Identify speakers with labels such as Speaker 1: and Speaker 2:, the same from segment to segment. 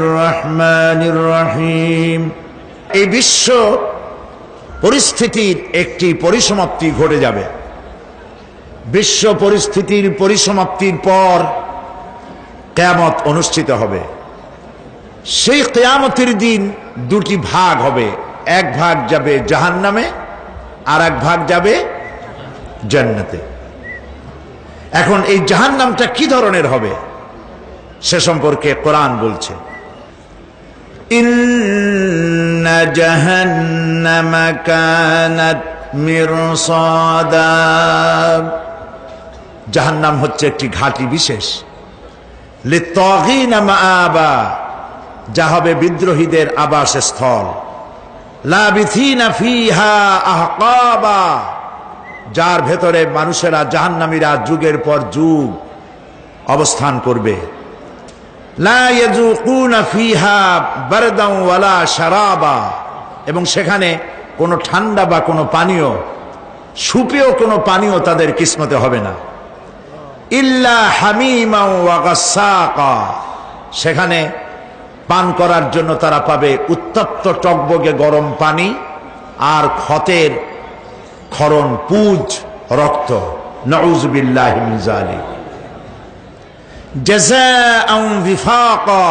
Speaker 1: রহমানির রহিম। এই বিশ্ব পরিস্থিতির একটি পরিসমাপ্তি ঘটে যাবে। বিশ্ব পরিস্থিতির পরিসমাপ্তির পর কিয়ামত অনুষ্ঠিত হবে। সেই কিয়ামতের দিন দুটি ভাগ হবে, এক ভাগ যাবে জাহান্নামে আর এক ভাগ যাবে জান্নাতে। এখন এই জাহান্নামটা কি ধরনের হবে সে সম্পর্কে কোরআন বলছে, ইন্না জাহান্নামা কানাত মিরসাদা। জাহান্নাম হচ্ছে একটি ঘাঁটি বিশেষ, লিত্তাগীনা মাআবা, যা হবে বিদ্রোহীদের আবাসস্থল, লাবিথিনা ফিহা আহকাবা, যার ভেতরে মানুষেরা জাহান্নামীরা যুগের পর যুগ অবস্থান করবে। লা ইয়াযুকুনা ফিহা বারদান ওয়ালা শারাবা, এবং সেখানে কোনো ঠান্ডা বা কোনো পানীয়, সুপেয় কোনো পানীয় তাদের কিসমতে হবে না। ইল্লা হামিমা ওয়া গাসসাকা, সেখানে পান করার জন্য তারা পাবে উত্তপ্ত টকবগে গরম পানি আর ক্ষতের ক্ষরণ পুজ রক্ত। নাউযু বিল্লাহি মিন যালিক। জাযাআন বিফাকা,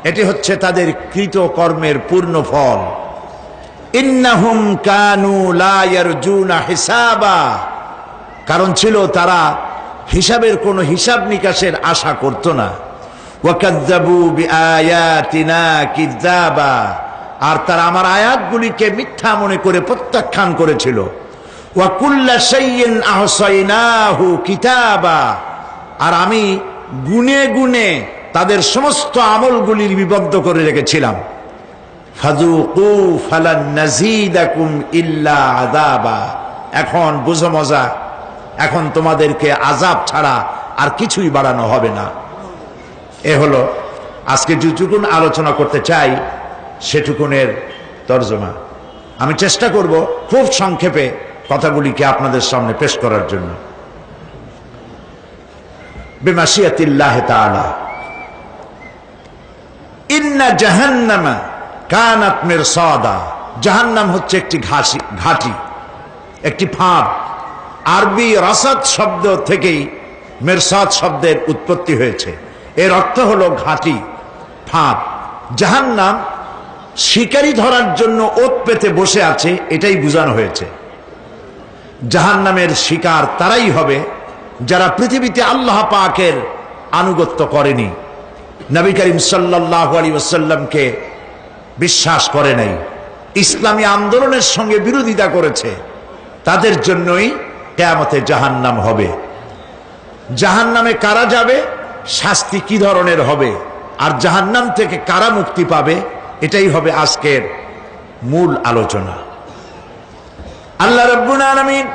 Speaker 1: এটি হচ্ছে তাদের কৃত কর্মের পূর্ণ ফল। ইন্নাহুম কানু লা ইয়ারজুনা হিসাবা, কারণ ছিল তারা হিসাবের কোনো হিসাব নিকাশের আশা করত না। ওয়াকাযযাবু বিআয়াতিনা কিযাবা, আর তারা আমার আয়াতগুলিকে মিথ্যা মনে করে প্রত্যাখ্যান করেছিল। ওয়া কুল্লা শাইইন আহসাইনাহু কিতাবা, আর আমি গুনে গুনে তাদের সমস্ত আমলগুলি লিপিবদ্ধ করে রেখেছিলাম। ফাযুকু ফালান নাযীদাকুম ইল্লা আযাবা, এখন বুঝো মজা, এখন তোমাদেরকে আযাব ছাড়া আর কিছুই বাড়ানো হবে না। এ হলো আজকে যেটুকুন আলোচনা করতে চাই সেটুকুনের তর্জমা। আমি চেষ্টা করব খুব সংক্ষেপে কথাগুলিকে আপনাদের সামনে পেশ করার জন্য। বিমাশিয়াতিল্লাহি তাআলা। ইন্না জাহান্নামা কানাত মিরসাদা, জাহান্নাম হচ্ছে একটি ঘাঁটি, একটি ফাঁদ। আরবি রাসাদ শব্দ থেকেই মিরসাদ শব্দের উৎপত্তি হয়েছে। এর অর্থ হলো ঘাঁটি, ফাঁদ। জাহান্নাম শিকারি ধরার জন্য ওত পেতে বসে আছে, এটাই বোঝানো হয়েছে। জাহান্নামের শিকার তারাই হবে যারা পৃথিবীতে আল্লাহ পাকের আনুগত্য করেনি, নবী করিম সাল্লাল্লাহু আলাইহি ওয়াসাল্লামকে বিশ্বাস করে নাই, ইসলামী আন্দোলনের সঙ্গে বিরোধিতা করেছে, তাদের জন্যই কিয়ামতে জাহান্নাম হবে। জাহান্নামে কারা যাবে, শাস্তি কি ধরনের হবে, আর জাহান্নাম থেকে কারা মুক্তি পাবে, এটাই হবে আজকের মূল আলোচনা। আল্লাহ রাব্বুল আলামিন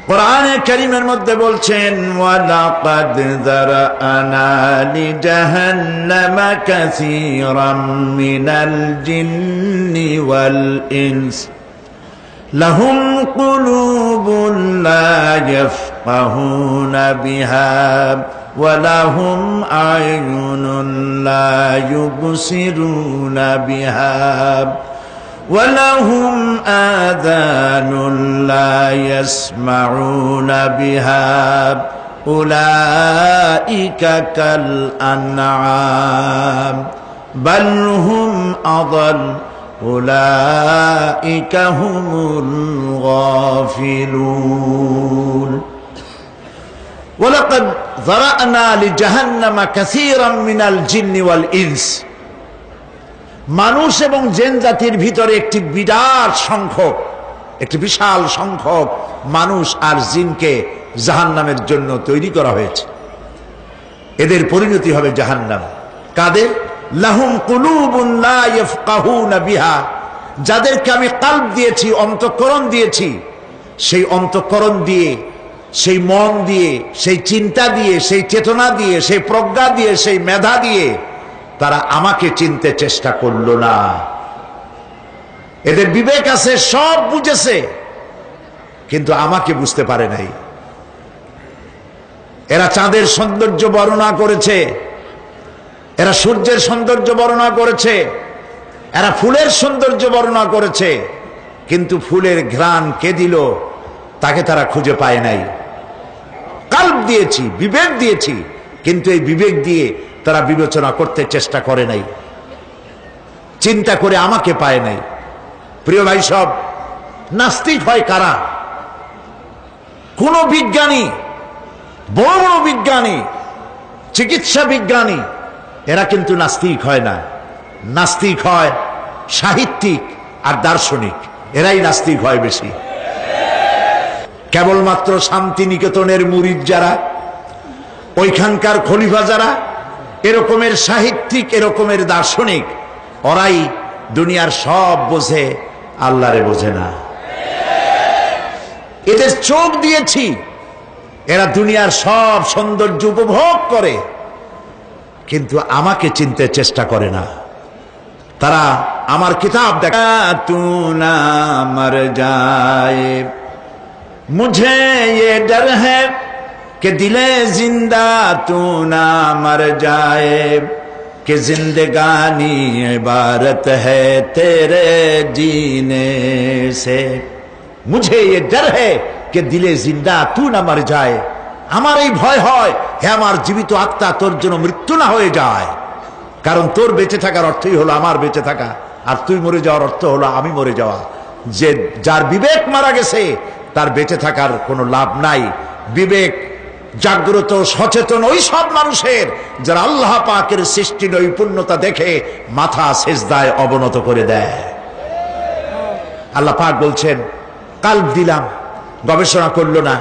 Speaker 1: কোরআনে কারীমের মধ্যে বলছেন, ওয়ালাকাদ যারানা লিজাহান্নামা কাসীরাম মিনাল জিন্নি ওয়াল ইনস লাহুম কুলুবুন লা ইয়াফকাহুনা বিহা ওয়া লাহুম আ'য়ুনুন লা ইউবসিরুনা বিহা ওয়া লাহুম আযানুন লা ইয়াসমাউনা বিহা উলাইকা কাল আনআম বাল হুম আযাল উলাইকা হুমুল গাফিলুন। ওয়ালাকাদ যারানা লিজাহান্নামা কাসীরাম মিনাল জিন্নি ওয়াল ইনস, মানুষ এবং জিন জাতির ভিতরে একটি বিরাট সংখ্যক, একটি বিশাল সংখ্যক মানুষ আর জিনকে জাহান্নামের জন্য তৈরি করা হয়েছে। এদের পরিণতি হবে জাহান্নাম। কাদের? লাহুম কুলুবুন লা ইয়াফকাহুনা বিহা, যাদেরকে আমি কলব দিয়েছি, অন্তঃকরণ দিয়েছি, সেই অন্তঃকরণ দিয়ে, সেই মন দিয়ে, সেই চিন্তা দিয়ে, সেই চেতনা দিয়ে, সেই প্রজ্ঞা দিয়ে, সেই মেধা দিয়ে তারা আমাকে চিনতে চেষ্টা করলো না। এদের বিবেক আছে, সব বুঝেছে, কিন্তু আমাকে বুঝতে পারে নাই। এরা চাঁদের সৌন্দর্য বর্ণনা করেছে, এরা সূর্যের সৌন্দর্য বর্ণনা করেছে, এরা ফুলের সৌন্দর্য বর্ণনা করেছে, কিন্তু ফুলের ঘ্রাণ কে দিল তাকে তারা খুঁজে পায় নাই। কাল্ব দিয়েছি, বিবেক দিয়েছি, কিন্তু এই বিবেক দিয়ে তারা বিবেচনা করতে চেষ্টা করে নাই, চিন্তা করে আমাকে পায় নাই। প্রিয় ভাই সব, নাস্তিক হয় কারা? কোন বিজ্ঞানী, বড় বড় বিজ্ঞানী, চিকিৎসা বিজ্ঞানী, এরা কিন্তু নাস্তিক হয় না। নাস্তিক হয় সাহিত্যিক আর দার্শনিক, এরাই নাস্তিক হয় বেশি। কেবলমাত্র শান্তিনিকেতনের মুরিদ যারা, ওইখানকার খলিফা যারা, এরকমের সাহিত্যিক, এরকমের দার্শনিক, ওরাই দুনিয়ার সব বোঝে, আল্লাহরে বোঝে না। এদের চোখ দিয়েছি, এরা দুনিয়ার সব সৌন্দর্য উপভোগ করে, কিন্তু আমাকে চিনতে চেষ্টা করে না। তারা আমার কিতাব দেখা তু না মর যায়, মুঝে ये डर है कि दिले जिंदा तू ना मर जाए, कि जिंदगानी इबारत है तेरे जीने से, मुझे ये डर है कि दिले जिंदा तू ना मर जाए। আমার এই ভয় হয়, হে আমার জীবিত আত্মা, তোর জন্য মৃত্যু না হয়ে যায়। কারণ তোর বেঁচে থাকার অর্থই হলো আমার বেঁচে থাকা, আর তুই মরে যাওয়ার অর্থ হলো আমি মরে যাওয়া। যে যার বিবেক মারা গেছে তার বেঁচে থাকার কোনো লাভ নাই। বিবেক জাগ্রত সচেতন ওই সব মানুষের যারা আল্লাহ পাকের সৃষ্টি নৈপুণ্যতা দেখে মাথা সেজদায় অবনত করে দেয়। আল্লাহ পাক বলছেন, কাল্ব দিলাম, গবেষণা করলো না,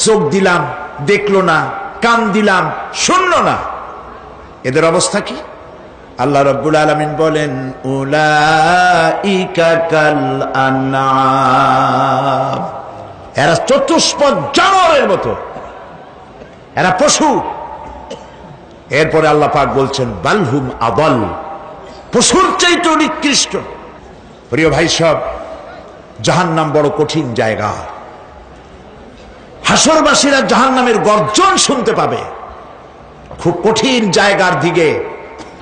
Speaker 1: চোখ দিলাম, দেখলো না, কান দিলাম, শুনলো না। এদের অবস্থা কি? আল্লাহ রাব্বুল আলামিন বলেন, উলাইকা কাল আনআম, এরা চতুষ্পদ জানোয়ারের মতো, এরা পশু। এরপরে আল্লাহ পাক বলছেন, বালহুম আদাল, পশুর চাইতে নিকৃষ্ট। প্রিয় ভাই সব, জাহান্নাম বড় কঠিন জায়গা। হাসরবাসীরা জাহান্নামের গর্জন শুনতে পাবে। খুব কঠিন জায়গার দিকে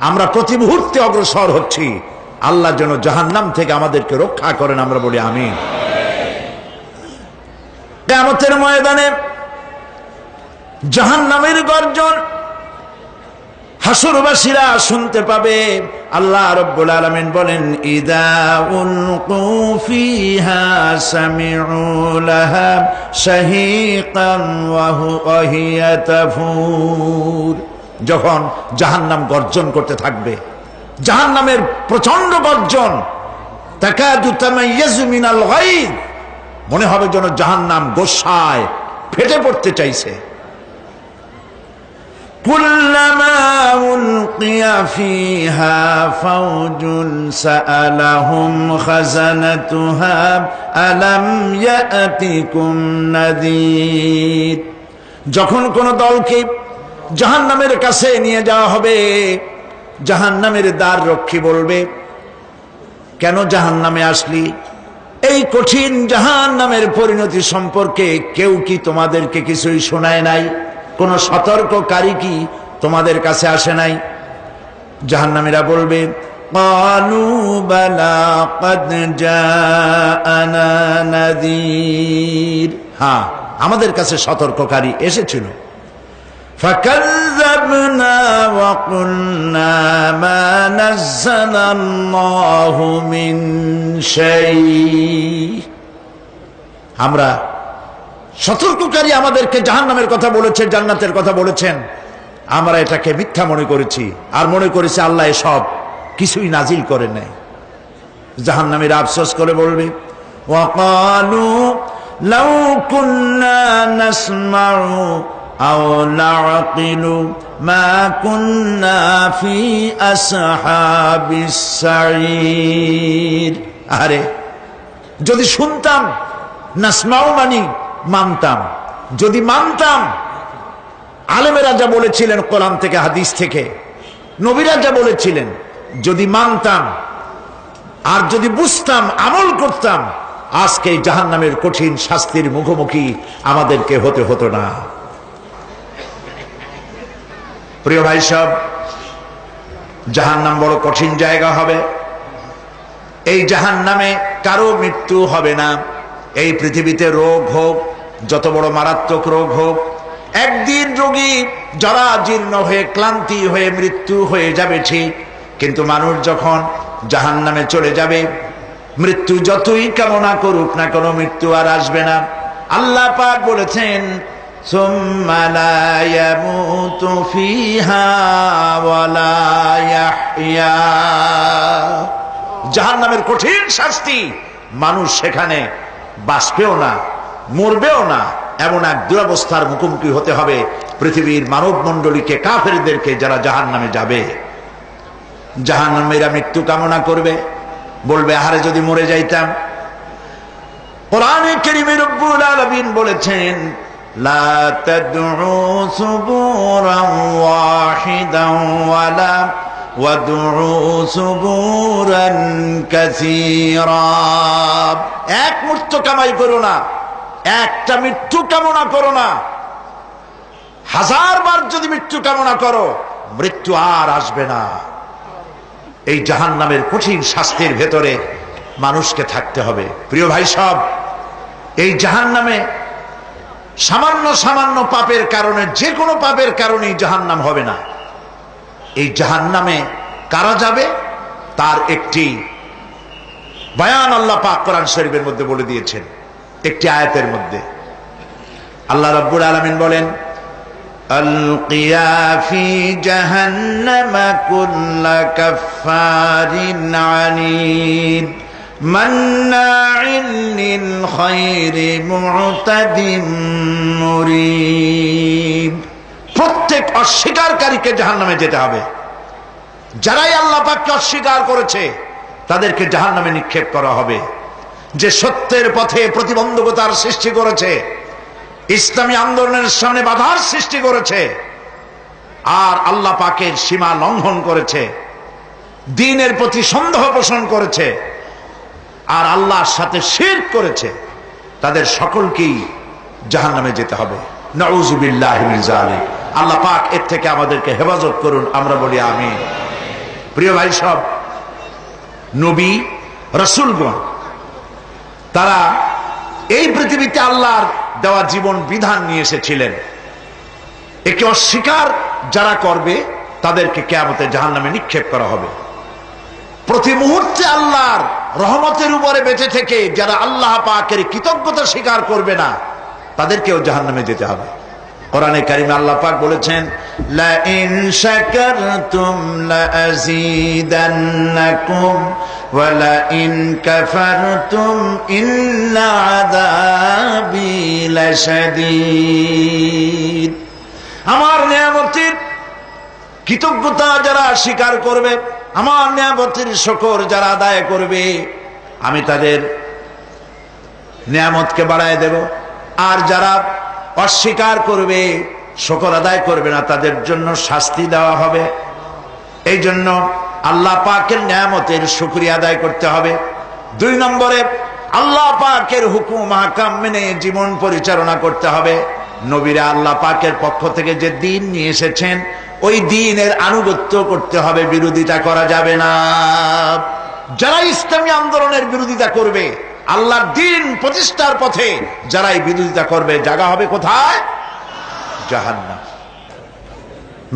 Speaker 1: আমরা প্রতি মুহূর্তে অগ্রসর হচ্ছি। আল্লাহ যেন জাহান্নাম থেকে আমাদেরকে রক্ষা করেন, আমরা বলি আমিন। কিয়ামতের ময়দানে জাহান্নামের গর্জন হাসরবাসীরা শুনতে পাবে। আল্লাহ রাব্বুল আলামিন বলেন, ইযা উলকু ফিহা সামিউ লাহা শাহীকান ওয়া হিয়া তাফুর, যখন জাহান্নাম গর্জন করতে থাকবে, জাহান্নামের প্রচন্ড গর্জন, তাকাদু তামাইয়াজু মিনাল গায়দ, মনে হবে যেন জাহান্নাম গোসায় ফেটে পড়তে চাইছে। কুল্লামা উলকিয়া ফিহা ফাওজুন সাআলাহুম খাজানাতুহা আলাম ইয়াতিকুম নাযীর, যখন কোন দলকে জাহান্নামের কাছে নিয়ে যাওয়া হবে, জাহান্নামের দ্বার রক্ষী বলবে, কেন জাহান্নামে আসলি? এই কঠিন জাহান্নামের পরিণতি সম্পর্কে কেউ কি তোমাদেরকে কিছুই শোনায় নাই? কোন সতর্ককারী কি তোমাদের কাছে আসে নাই? জাহান্নামীরা বলবে, ক্বালু বালা ক্বাদ জাআনা নাযীর, হ্যাঁ আমাদের কাছে সতর্ককারী এসেছিল। ফাকাযযাবনা ওয়া কুলনা মা নাযালাল্লাহু মিন শাই, আমরা সতর্ককারী আমাদেরকে জাহান্নামের কথা বলেছে, জান্নাতের কথা বলেছেন, আমরা এটাকে মিথ্যা মনে করেছি, আর মনে করেছি আল্লাহ সব কিছুই নাজিল করে নাই। জাহান্নামীরা আফসোস করে বলবে, ওয়াকালু লাউ কুন্না নাসমাউ আও নাআকিলু মা কুন্না ফি আসহাবিস সাঈর, আরে যদি শুনতাম, নাসমাউ মানি মানতাম, যদি মানতাম, আলেমেরা যা বলেছিলেন কোরআন থেকে হাদিস থেকে, নবীরা যা বলেছিলেন, যদি মানতাম আর যদি বুঝতাম, আমল করতাম, আজকে জাহান্নামের কঠিন শাস্তির মুখোমুখি আমাদেরকে হতে হতো না। প্রিয় ভাই সব, জাহান্নাম বড় কঠিন জায়গা হবে। এই জাহান্নামে কারো মৃত্যু হবে না। এই পৃথিবীতে রোগ হোক, যত বড় মারাত্মক রোগ হোক, একদিন রোগী জরাজীর্ণ হয়ে ক্লান্তি হয়ে মৃত্যু হয়ে যাবে ঠিক, কিন্তু মানুষ যখন জাহান্নামে চলে যাবে, মৃত্যু যতই কামনা করুক না কেন মৃত্যু আর আসবে না। আল্লাহ পাক বলেছেন, সুম্মা লা ইয়ামুতু ফিহা ওয়া লা ইয়াহইয়া। জাহান্নামের কঠিন শাস্তি, মানুষ সেখানে বাঁচবেও না, মরবেও না, এমন এক দুরবস্থার মুখোমুখি হতে হবে পৃথিবীর মানব মণ্ডলীকে, কাফেরদেরকে, যারা জাহান্নামে যাবে। জাহান্নামীরা মৃত্যু কামনা করবে, বলবে আহারে যদি মরে যাইতাম। কোরআনে কারীমে রব্বুল আলামিন বলেছেন, লা তাদউ সুবুরান ওয়াহিদান ওয়ালা ওয়াদউ সুবুরান কাসীরা। এক মৃত্যু কামাই করো না, একটা মৃত্যু কামনা করো না। 1000 বার যদি মৃত্যু কামনা করো, মৃত্যু আর আসবে না। এই জাহান্নামের কঠিন শাস্তির ভেতরে মানুষকে থাকতে হবে। প্রিয় ভাই সব, এই জাহান্নামে সামান্য সামান্য পাপের কারণে, যে কোনো পাপের কারণেই জাহান্নাম হবে না। এই জাহান্নামে কারা যাবে তার একটি বয়ান আল্লাহ পাক কোরআন শরীফের মধ্যে বলে দিয়েছেন। একটি আয়াতের মধ্যে আল্লাহ রাব্বুল আলামিন বলেন, আলকিয়া ফি জাহান্নামা কুল্লা কাফফারিন আনিদ মান্নাইন লিল খায়রি মু'তাদিম মুরিব। প্রত্যেক অস্বীকারীকে জাহান্নামে যেতে হবে। যারাই আল্লাহ পাককে অস্বীকার করেছে তাদেরকে জাহান্নামে নিক্ষেপ করা হবে। যে সত্যের পথে প্রতিবন্ধকতার সৃষ্টি করেছে, ইসলামী আন্দোলনের সামনে বাধার সৃষ্টি করেছে, আর আল্লাহ পাকের সীমা লঙ্ঘন করেছে, দ্বীনের প্রতি সন্দেহ পোষণ করেছে, আর আল্লাহর সাথে শিরক করেছে, তাদের সকলকেই জাহান্নামে যেতে হবে। নাউযুবিল্লাহি মিন যালিক। আল্লাহ পাক এর থেকে আমাদেরকে হেফাজত করুন, আমরা বলি আমিন। প্রিয় ভাই সব, নবী রাসূলগণ তারা এই পৃথিবীতে আল্লাহর দেওয়া জীবন বিধান নিয়ে এসেছিলেন। একে অস্বীকার যারা করবে তাদেরকে কিয়ামতে জাহান্নামে নিক্ষেপ করা হবে। প্রতি মুহূর্তে আল্লাহর রহমতের উপরে বেঁচে থেকে যারা আল্লাহ পাকের কৃতজ্ঞতা স্বীকার করবে না তাদেরকেও জাহান্নামে যেতে হবে। কোরআনে কারিমে আল্লাহ পাক বলেছেন, লা ইন শাকারতুম লা আযীদান্নাকুম ওয়া লা ইন কাফারতুম ইন্না আযাবি লাশাদীদ। আমার নিয়ামতের কৃতজ্ঞতা যারা স্বীকার করবে, আমার নিয়ামতের শুকর যারা আদায় করবে, আমি তাদের নিয়ামতকে বাড়ায় দেব। আর যারা অস্বীকার করবে, শুকর আদায় করবে না, তাদের জন্য শাস্তি দেওয়া হবে। এই জন্য আল্লাহ পাকের নিয়ামতের শুকরিয়া আদায় করতে হবে। 2 নম্বরে আল্লাহ পাকের হুকুম আহকাম মেনে জীবন পরিচালনা করতে হবে। নবীরা আল্লাহ পাকের পক্ষ থেকে যে দ্বীন নিয়ে এসেছেন, ওই দ্বীনের আনুগত্য করতে হবে, বিরোধিতা করা যাবে না। যারা ইসলামী আন্দোলনের বিরোধিতা করবে, আল্লাহর দ্বীন প্রতিষ্ঠার পথে যারাই বিরোধিতা করবে, জায়গা হবে কোথায়? জাহান্নাম।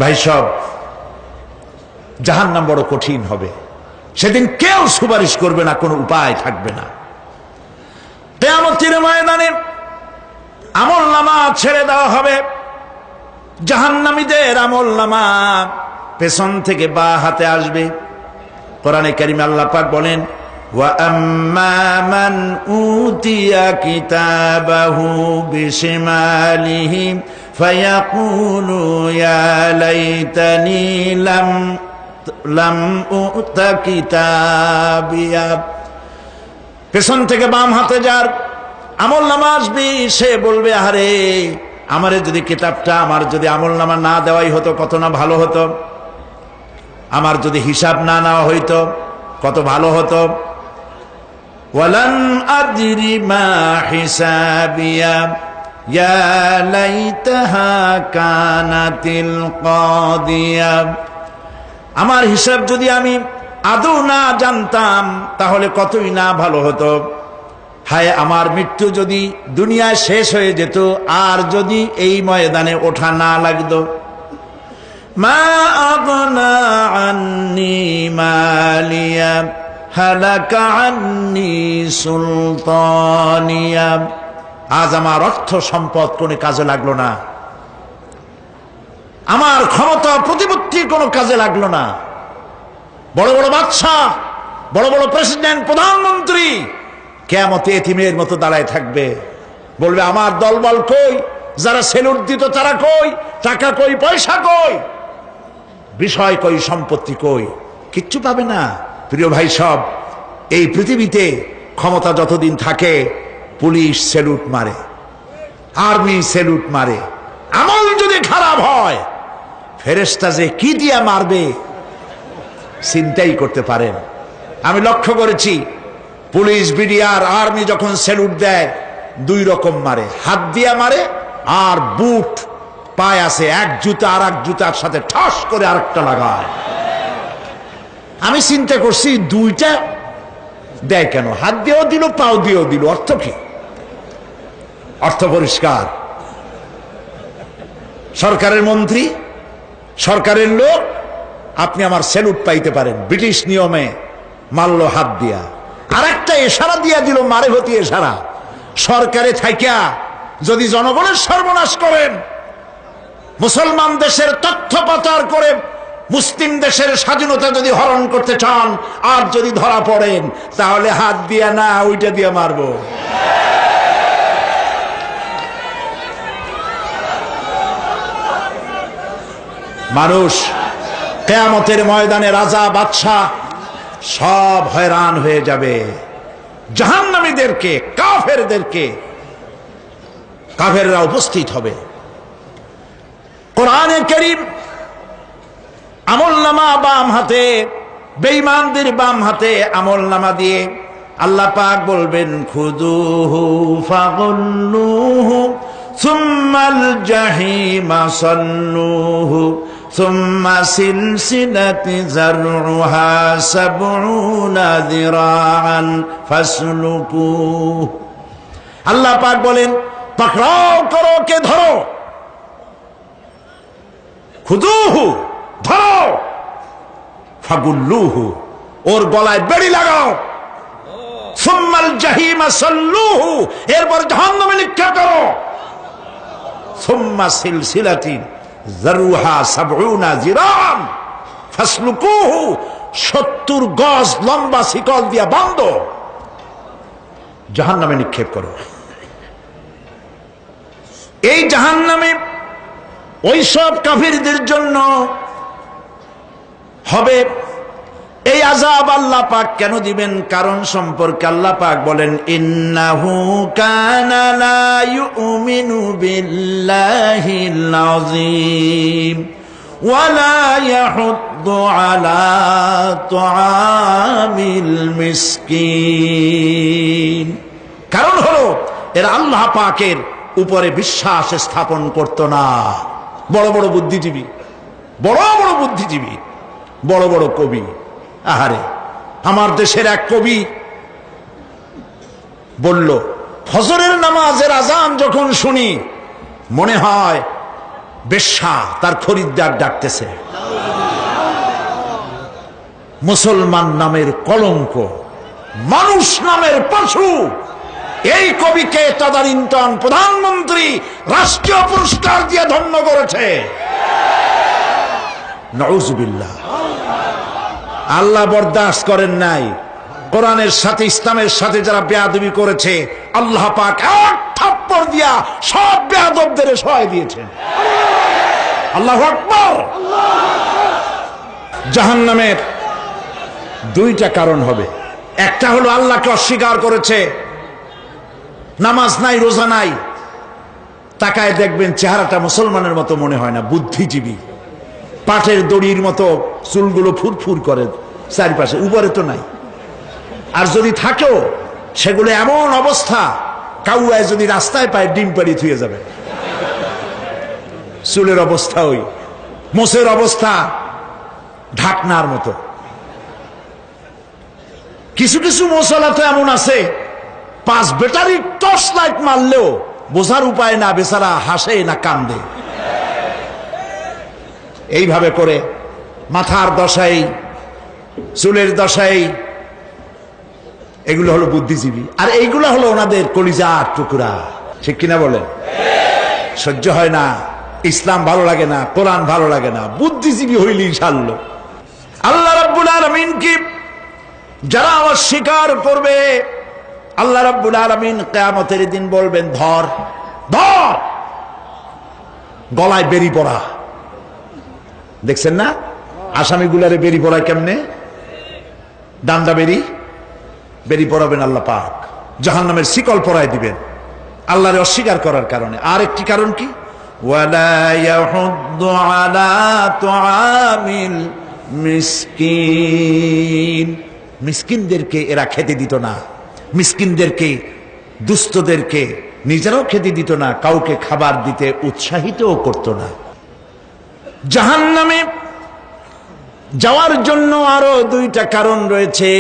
Speaker 1: ভাই সব, জাহান্নাম বড় কঠিন হবে। সেদিন কেউ সুপারিশ করবে না, কোনো উপায় থাকবে না। কিয়ামতের ময়দানে আমলনামা ছেড়ে দেওয়া হবে। জাহান্নামীদের আমলনামা পেছন থেকে বা হাতে আসবে। কোরআনে কারিমে আল্লাহ পাক বলেন, ওয়া আম্মা মান উতিয়া কিতাবাহু বিশিমালিহি ফায়াকুলু ইয়া লাইতানি লাম উতা কিতাবিয়া। পেছন থেকে বাম হাতে যার আমলনামা আসবে, সে বলবে, আরে আমারে যদি কিতাবটা, আমার যদি আমলনামা না দেওয়াই হতো কত না ভালো হতো, আমার যদি হিসাব না নেওয়া হইতো কত ভালো হতো। ওয়ালান আদরি মা হিসাবিয়া ইয়া লাইতাহা কানাতিল কাদিয়া। আমার হিসাব যদি আমি আদৌ না জানতাম তাহলে কতই না ভালো হতো। হায় আমার মৃত্যু যদি দুনিয়ায় শেষ হয়ে যেত, আর যদি এই ময়দানে ওঠা না লাগতো। মা আগনা আন্নি মালিয়া হালাকা আন্নি সুলতানিয়া। আজ আমার অর্থ সম্পদ কোনো কাজে লাগলো না, আমার ক্ষমতা প্রতিপত্তি কোনো কাজে লাগলো না। বড় বড় বাদশা, বড় বড় প্রেসিডেন্ট, প্রধানমন্ত্রী কিয়ামতে এতিমের মতো দাঁড়ায় থাকবে, বলবে আমার দলবল কই, যারা সেলুট দিত তারা কই, টাকা কই, পয়সা কই, বিষয় কই, সম্পত্তি কই, কিচ্ছু পাবে না। প্রিয় ভাই সব, এই পৃথিবীতে ক্ষমতা যতদিন থাকে পুলিশ সেলুট মারে, আর্মি সেলুট মারে। আমল যদি খারাপ হয় ফেরেশতা যে কি দিয়া মারবে চিন্তাই করতে পারেন। আমি লক্ষ্য করেছি পুলিশ, বিডিআর, আর্মি যখন সেলুট দেয় দুই রকম মারে, হাত দিয়া মারে আর বুট পায় আছে, এক জুতা আর এক জুতার সাথে ঠাস করে আরেকটা লাগায়। আমি চিন্তা করছি দুইটা দেয় কেন, হাত দিয়েও দিল পাও দিয়েও দিল, অর্থ কি? অর্থ পরিষ্কার। সরকারের মন্ত্রী, সরকারের লোক, আপনি আমার সেলুট পাইতে পারেন, ব্রিটিশ নিয়মে মারল হাত দিয়া, আর একটা ইশারা দিয়া দিল, মারে হতি ইশারা। সরকারে থাইকা যদি জনগণের সর্বনাশ করেন, মুসলমান দেশের তথ্য পাচার করে মুসলিম দেশের স্বাধীনতা যদি হরণ করতে চান, আর যদি ধরা পড়েন তাহলে হাত দিয়া না ওইটা দিয়া মারবো। মানুষ কিয়ামতের ময়দানে রাজা বাদশা সব হয়রান হয়ে যাবে। জাহান্নামীদেরকে, কাফেরদেরকে, কাফেররা উপস্থিত হবে। কোরআনে কারীম আমলনামা বাম হাতে, বেঈমানদের বাম হাতে আমলনামা দিয়ে আল্লাহ পাক বলবেন খুযুহু ফাগুল্লুহু সুম্মাল জাহিমা সাল্লুহু সুম্মা সিলসিলাতি যারউহা সাবউনা যিরাআন ফাসলুকুহু। আল্লাহ পাক বলেন পাকড়াও করো, কে ধরো, খুযুহু ধরো, ফাগুল্লুহু ওর গলায় বেড়ি লাগাও, সুম্মাল জাহিমা সাল্লুহু এরপর জাহান্নামে নিক্ষেপ করো, সুম্মা সিলসিলাতি যারউহা সাবউনা যিরাআন ফাসলুকুহু 70 গজ লম্বা শিকল দিয়া বাঁধো, জাহান্নামে নিক্ষেপ করো। এই জাহান্নামে ওই সব কাফিরদের জন্য হবে এই আযাব। আল্লাহ পাক কেন দিবেন কারণ সম্পর্কে আল্লাহ পাক বলেন ইন্নাহু কানা লা ইউমিনু বিল্লাহিল আযীম ওয়া লা ইয়াহুদ্দু আলা তুআমিল মিসকিন। কারণ হলো এরা আল্লাহ পাকের উপরে বিশ্বাস স্থাপন করত না। বড় বড় বুদ্ধিজীবী, বড় বড় বুদ্ধিজীবী, বড় বড় কবি। আহারে, আমার দেশের এক কবি বলল ফজরের নামাজের আজান যখন শুনি মনে হয় বেশ্যা তার খরিদ্দার ডাকতেছে। মুসলমান নামের কলঙ্ক, মানুষ নামের পশু। এই কবিকে তদানীন্তন প্রধানমন্ত্রী রাষ্ট্রীয় পুরস্কার দিয়ে ধন্য করেছে। নাউজুবিল্লাহ। আল্লাহ বরদাস্ত করেন নাই। কোরআনের সাথে ইসলামের সাথে যারা বেয়াদবি করেছে আল্লাহ পাক এক থাপ্পড় দিয়া সব বেয়াদবদের সহায় দিয়েছেন। আল্লাহু আকবার। জাহান্নামের দুইটা কারণ হবে। একটা হলো আল্লাহকে অস্বীকার করেছে, নামাজ নাই, রোজা নাই, তাকায় দেখবেন চেহারাটা মুসলমানের মতো মনে হয় না, বুদ্ধিজীবী, পাটের দড়ির মতো চুলগুলো ফুরফুর করে চারিপাশে, উপরে তো নাই। আর যদি থাকেও সেগুলো এমন অবস্থা, কাউয়ায় যদি রাস্তায় পায় ডিম পাড়ি থুয়ে যাবে। চুলের অবস্থা ওই, মোষের অবস্থা ঢাকনার মতো। কিছু কিছু মশলা তো এমন আছে 5 ব্যাটারি টর্চ লাইট মারলেও বোঝার উপায় না, বেচারা হাসে না কান্দে। এইভাবে করে মাথার দশাই, চুলের দশাই, এগুলো হলো বুদ্ধিজীবী। আর এইগুলো হলো ওনাদের কলিজার টুকরা। ঠিক কিনা বলেন? সহ্য হয় না, ইসলাম ভালো লাগে না, কোরআন ভালো লাগে না, বুদ্ধিজীবী হইলেই ছাড়লো। আল্লাহ রাব্বুল আলামিন কি যারা অস্বীকার করবে, আল্লাহ রাব্বুল আলামিন কিয়ামতের দিন বলবেন, ধর ধর, গলায় বেরি পড়া। দেখছেন না আসামিগুলারে বেরি পড়ায় কেমনে? ডান্ডা বেরি পড়াবেন আল্লাহ পাক, জাহান্নামের শিকল পরায় দিবেন আল্লাহরে অস্বীকার করার কারণে। আর একটি কারণ কি? ওয়ালা ইয়াহুদ্দু আলা তুআমিল মিসকিন। মিসকিনদেরকে এরা খেতে দিত না, মিসকিনদেরকে, দুস্থদেরকে নিজেরাও খেতে দিত না, কাউকে খাবার দিতে উৎসাহিতও করত না। জাহান্নামে যাওয়ার জন্য আরো 2টা কারণ রয়েছে,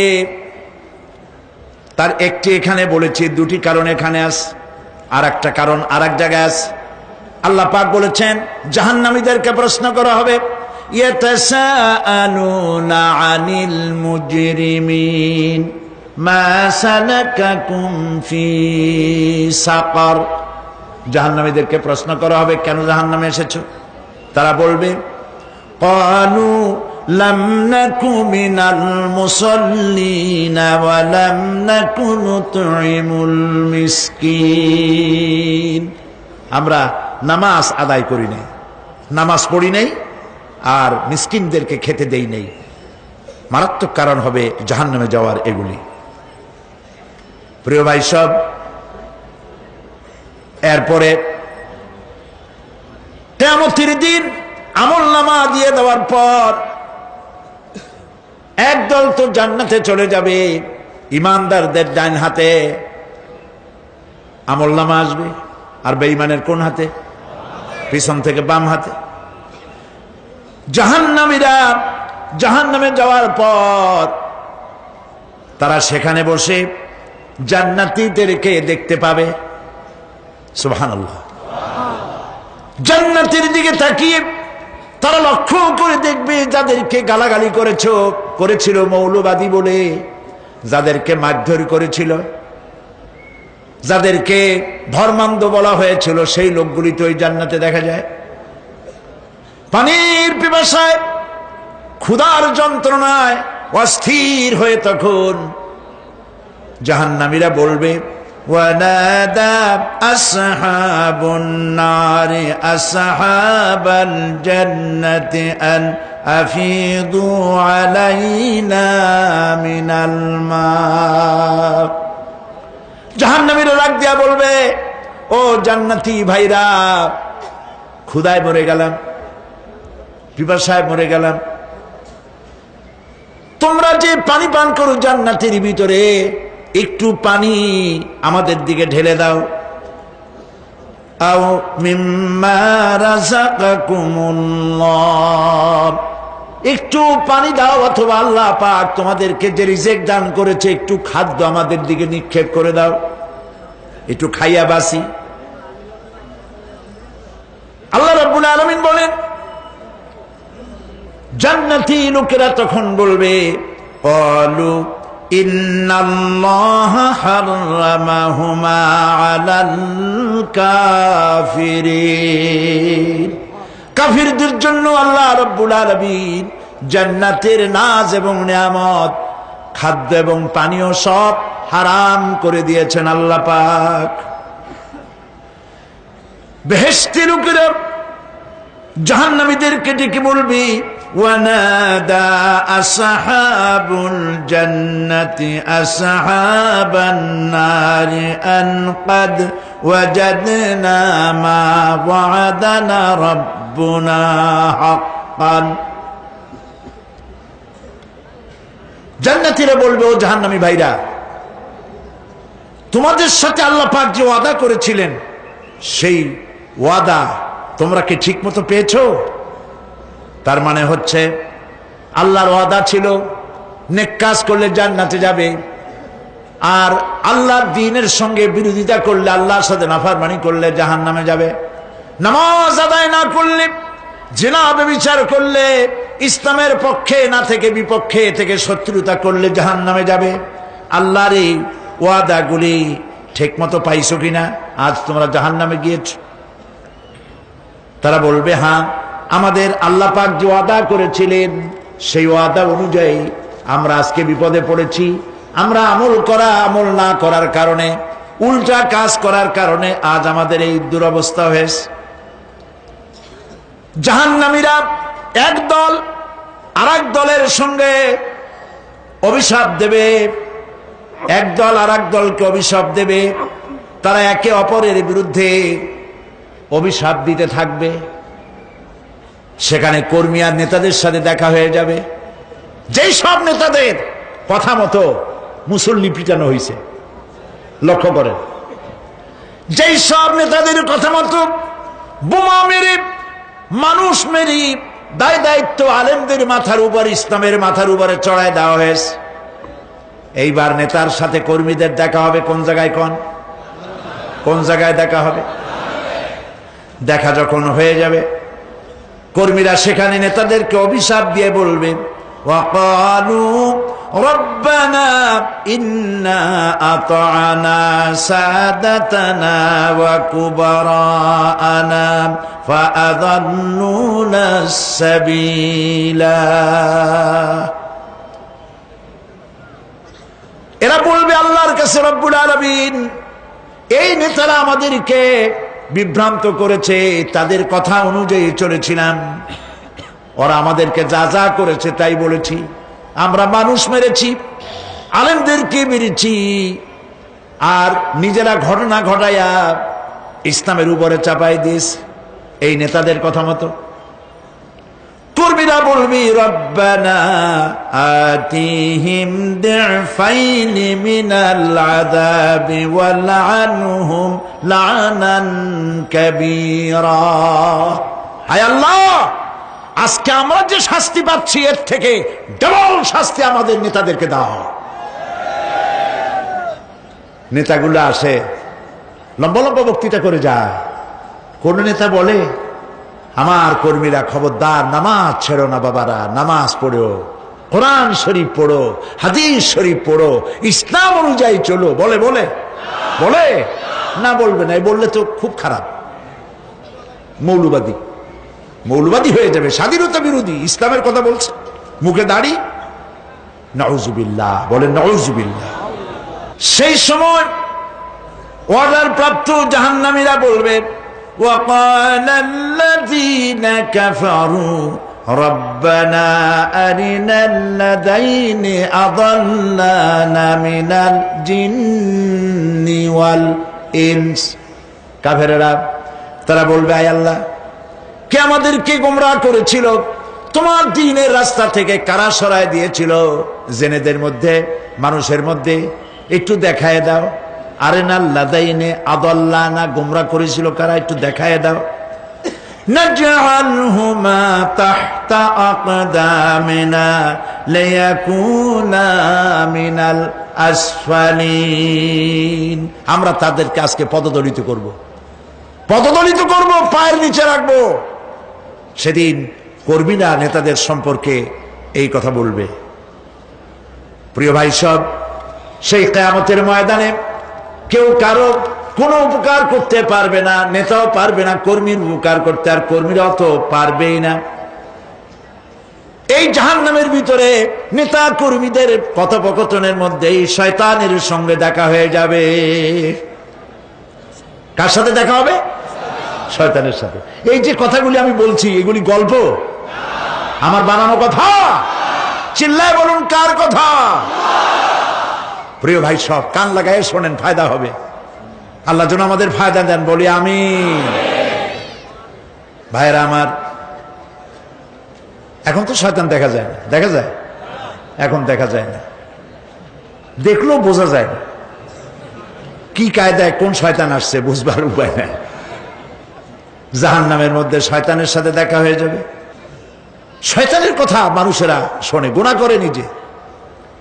Speaker 1: তার একটি এখানে বলেছি, 2টি কারণ এখানে আছে, আর একটা কারণ আর এক জায়গায় আছে। আল্লাহ পাক বলেছেন জাহান্নামীদেরকে প্রশ্ন করা হবে, ইয়াতাসাআলুনা আনিল মুজরিমিন মা সালাকাকুম ফি সাকার। জাহান্নামীদেরকে প্রশ্ন করা হবে, কেন জাহান্নামে এসেছো? তারা বলবে, ক্বালু লাম নাকু মিনাল মুসাল্লিনা ওয়া লাম নাকু নুতঈমুল মিসকিন। আমরা নামাজ আদায় করি নাই, নামাজ পড়ি নাই, আর মিসকিনদেরকে খেতে দেই নাই। মারাত্মক কারণ হবে জাহান্নামে যাওয়ার এগুলি। প্রিয় ভাই সব, এরপরে কিয়ামতের দিন আমলনামা দিয়ে দেওয়ার পর একদল তো জান্নাতে চলে যাবে, ইমানদারদের ডান হাতে আমলনামা আসবে, আর বেঈমানের কোন হাতে? পিছন থেকে বাম হাতে। জাহান্নামীরা জাহান্নামে যাওয়ার পর তারা সেখানে বসে জান্নাতীদেরকে দেখতে পাবে। সুবহানাল্লাহ। জান্নাতের দিকে তাকিয়ে তারা লক্ষ্য করে দেখবে যাদেরকে গালাগালি করেছিল মৌলবাদী বলে, যাদেরকে মারধর করেছিল, যাদেরকে ধর্মান্ধ বলা হয়েছিল, সেই লোকগুলি তো ওই জান্নাতে দেখা যায়। পানির পিপাসায়, ক্ষুধার যন্ত্রণায় অস্থির হয়ে তখন জাহান্নামীরা বলবে, ওয়ানাদা আসহাবুন নারি আসহাবাল জান্নাতি আন আফিদু আলাইনা মিনাল মা। জাহান্নামীরা ডাক দিয়া বলবে, ও জান্নাতি ভাইরা, ক্ষুধায় মরে গেলাম, পিপাসায় মরে গেলাম, তোমরা যে পানি পান করো জান্নাতের ভিতরে, একটু পানি আমাদের দিকে ঢেলে দাও। আও মিম্মা রাযাকাকুমুল্লাহ, একটু পানি দাও, অথবা আল্লাহ পাক তোমাদেরকে যে রিজিক দান করেছে একটু খাদ্য আমাদের দিকে নিক্ষেপ করে দাও, একটু খাইয়া বাসি। আল্লাহ রাব্বুল আলামিন বলেন, জান্নাতি লোকেরা তখন বলবে, ক্বালু ইন্নাল্লাহা হাররামাহুমা আলাল কাফিরিন। কাফিরদের জন্য আল্লাহ রাব্বুল আলামিন জান্নাতের নাজ এবং নিয়ামত, খাদ্য এবং পানীয় সব হারাম করে দিয়েছেন আল্লাহ পাক। বেহেশতি লোকেরা জাহান্নামীদেরকে ডেকে বলবি, ওয়ানাদা আসহাবুল জান্নাতি আসহাবান নারি আন ক্বাদ ওয়াজাদনা মা ওয়া'দানা রাব্বুনা হাক্কান। জান্নাতীরা বলবে, ও জাহান্নামী ভাইরা, তোমাদের সাথে আল্লাহ পাক যে ওয়াদা করেছিলেন, সেই ওয়াদা তোমরা কি ঠিক মতো পেয়েছো? তার মানে হচ্ছে আল্লাহর ওয়াদা ছিল নেক কাজ করলে জান্নাতে যাবে, আর আল্লাহর দ্বীনের সঙ্গে বিরোধিতা করলে, আল্লাহর সাথে নাফরমানি করলে জাহান্নামে যাবে। নামাজ আদায় না করলে, জিনা ব্যভিচার করলে, ইসলামের পক্ষে না থেকে বিপক্ষে থেকে শত্রুতা করলে জাহান্নামে যাবে। আল্লাহর এই ওয়াদাগুলি ঠিক মতো পাইছো কিনা? আজ তোমরা জাহান্নামে গিয়েছ। তারা বলবে, হ্যাঁ, আমাদের আল্লাহ পাক যে ওয়াদা করেছিলেন সেই ওয়াদা অনুযায়ী আমরা আজকে বিপদে পড়েছি। আমরা আমল না করার কারণে, উল্টা কাজ করার কারণে আজ আমাদের এই দুরবস্থা হয়েছে। জাহান্নামীরা এক দল আরেক দলের সঙ্গে অভিশাপ দেবে, এক দল আরেক দলকে অভিশাপ দেবে। তারা একে অপরের বিরুদ্ধে অভিশাপ দিতে থাকবে। সেখানে কর্মী আর নেতাদের সাথে দেখা হয়ে যাবে। যেই সব নেতাদের কথা মতো মুসল্লি পিটানো হয়েছে, লক্ষ্য করেন, যেই সব নেতাদের কথা মতো বোমা মেরে, মানুষ মেরে, দায় দায়িত্ব আলেমদের মাথার উপর, ইসলামের মাথার উপরে চড়ায় দেওয়া হয়েছে। এইবার নেতার সাথে কর্মীদের দেখা হবে কোন জায়গায়? কোন জায়গায় দেখা হবে? দেখা যখন হয়ে যাবে, কর্মীরা সেখানে নেতাদেরকে অভিশাপ দিয়ে বলবে, ওয়াকালু রব্বানা ইন্না আতা'না সাদাতানা ওয়া কুবারানা ফাআযাল্লুনা সাবিলা। এরা বলবে আল্লাহর কাছে, রব্বুল আলামিন, এই নেতারা আমাদেরকে বিভ্রান্ত করেছে, তাদের কথা অনুযায়ী চলেছিলাম, ওরা আমাদেরকে যা যা করেছে তাই বলেছি। আমরা মানুষ মেরেছি, আলেমদেরকে মেরেছি, আর নিজেরা ঘটনা ঘটাইয়া ইসলামের উপরে চাপাই দিস এই নেতাদের কথা মতো। কর্মীরা বলবি, রব্বানা আতিহিম দিফাইনি মিনাল আযাবি ওয়ালআনহুম লানান কাবীরা। হায় আল্লাহ, আজকে আমরা যে শাস্তি পাচ্ছি এর থেকে ডবল শাস্তি আমাদের নেতাদেরকে দাও। নেতাগুলো আসে, লম্বা লম্বা বক্তৃতা করে যায়। কোন নেতা বলে, আমার কর্মীরা খবরদার, নামাজ ছেড়ো না বাবারা, নামাজ পড়ো, কোরআন শরীফ পড়ো, হাদিস শরীফ পড়ো, ইসলাম অনুযায়ী চলো। বলে বলে বলে না, বলবে না। বললে তো খুব খারাপ, মৌলবাদী হয়ে যাবে, স্বাধীনতা বিরোধী, ইসলামের কথা বলছে, মুখে দাড়ি। নাউজুবিল্লাহ, বলেন নাউজুবিল্লাহ। সেই সময় অর্ডার প্রাপ্ত জাহান্নামীরা বলবে, وقال الذين كفروا ربنا أرنا الذين أضلانا من الجن والإنس। কাফেররা তারা বলবে, আয় আল্লাহ, কে আমাদেরকে গোমরাহ করেছিল, তোমার দ্বীনের রাস্তা থেকে কারা সরায় দিয়েছিল, জেনেদের মধ্যে, মানুষের মধ্যে একটু দেখায় দাও। আরেনাল লাদাইনে আদাল্লানা, গোমরাহ করেছিল কারা, একটু দেখায় দাও। নাজআলহুমা তাহতা আকদামিনা লিয়াকুনা মিনাল আসফালিন। আমরা তাদেরকে আজকে পদদলিত করব, পায়ের নিচে রাখবো। সেদিন কর্মীরা নেতাদের সম্পর্কে এই কথা বলবে। প্রিয় ভাই সব, সেই কিয়ামতের ময়দানে কেউ কারো কোনো উপকার করতে পারবে না, নেতাও পারবে না কর্মীর উপকার করতে, আর কর্মীরাও তো পারবেই না। এই জাহান্নামের ভিতরে নেতা কর্মীদের কথোপকথনের মধ্যেই শয়তানের সঙ্গে দেখা হয়ে যাবে। কার সাথে দেখা হবে? শয়তানের সাথে। এই যে কথাগুলি আমি বলছি, এগুলি গল্প, আমার বানানো কথা? চিল্লায় বলুন, কার কথা? প্রিয় ভাই সব, কান লাগায় শোনেন, ফায়দা হবে। আল্লাহ যেন আমাদের ফায়দা দেন, বলি আমিন। ভাইরা আমার, এখন তো শয়তান দেখা যায় না, দেখা যায়? এখন দেখা যায় না, দেখলেও বোঝা যায় না কি কায়দায় কোন শয়তান আসছে, বুঝবার উপায় নাই। জাহান্নামের মধ্যে শয়তানের সাথে দেখা হয়ে যাবে। শয়তানের কথা মানুষেরা শোনে, গুনাহ করে নিজে।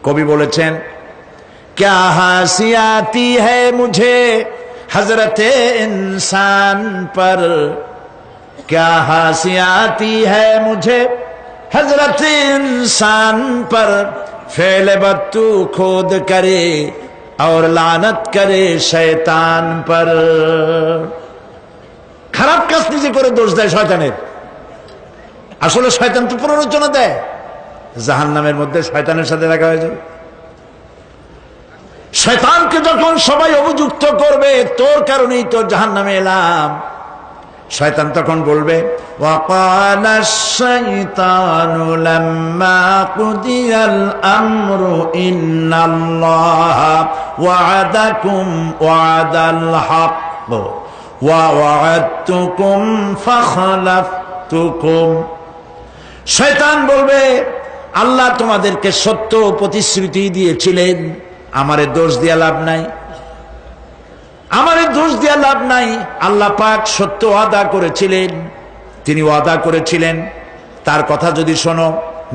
Speaker 1: কবি বলেছেন, क्या हंसी आती है मुझे हजरत इंसान पर, क्या हंसी आती है मुझे हजरत इंसान पर, फेल बत्तू खुद करे और लानत करे शैतान पर। খারাপ কাজ নিজে করে দোষ দেয় শয়তানের। আসলে শয়তান তো প্ররোচনা দেয়, জাহান্নামের মধ্যে শয়তানের সাথে দেখা হয়ে যাবে। শয়তানকে যখন সবাই অভিযুক্ত করবে, তোর কারণেই তো জাহান্নামে এলাম, শয়তান তখন বলবে, وَقَالَ الشَّيْطَانُ لَمَّا قُضِيَ الْأَمْرُ إِنَّ اللَّهَ وَعَدَكُمْ وَعْدَ الْحَقِّ وَوَعَدتُّكُمْ فَخَلَفْتُكُمْ। শয়তান বলবে, আল্লাহ তোমাদেরকে সত্য প্রতিশ্রুতি দিয়েছিলেন, আমারে দোষ দিয়া লাভ নাই, আমারে দোষ দিয়া লাভ নাই। আল্লাহ পাক সত্য ওয়াদা করেছিলেন, তিনি ওয়াদা করেছিলেন তার কথা যদি শোনো,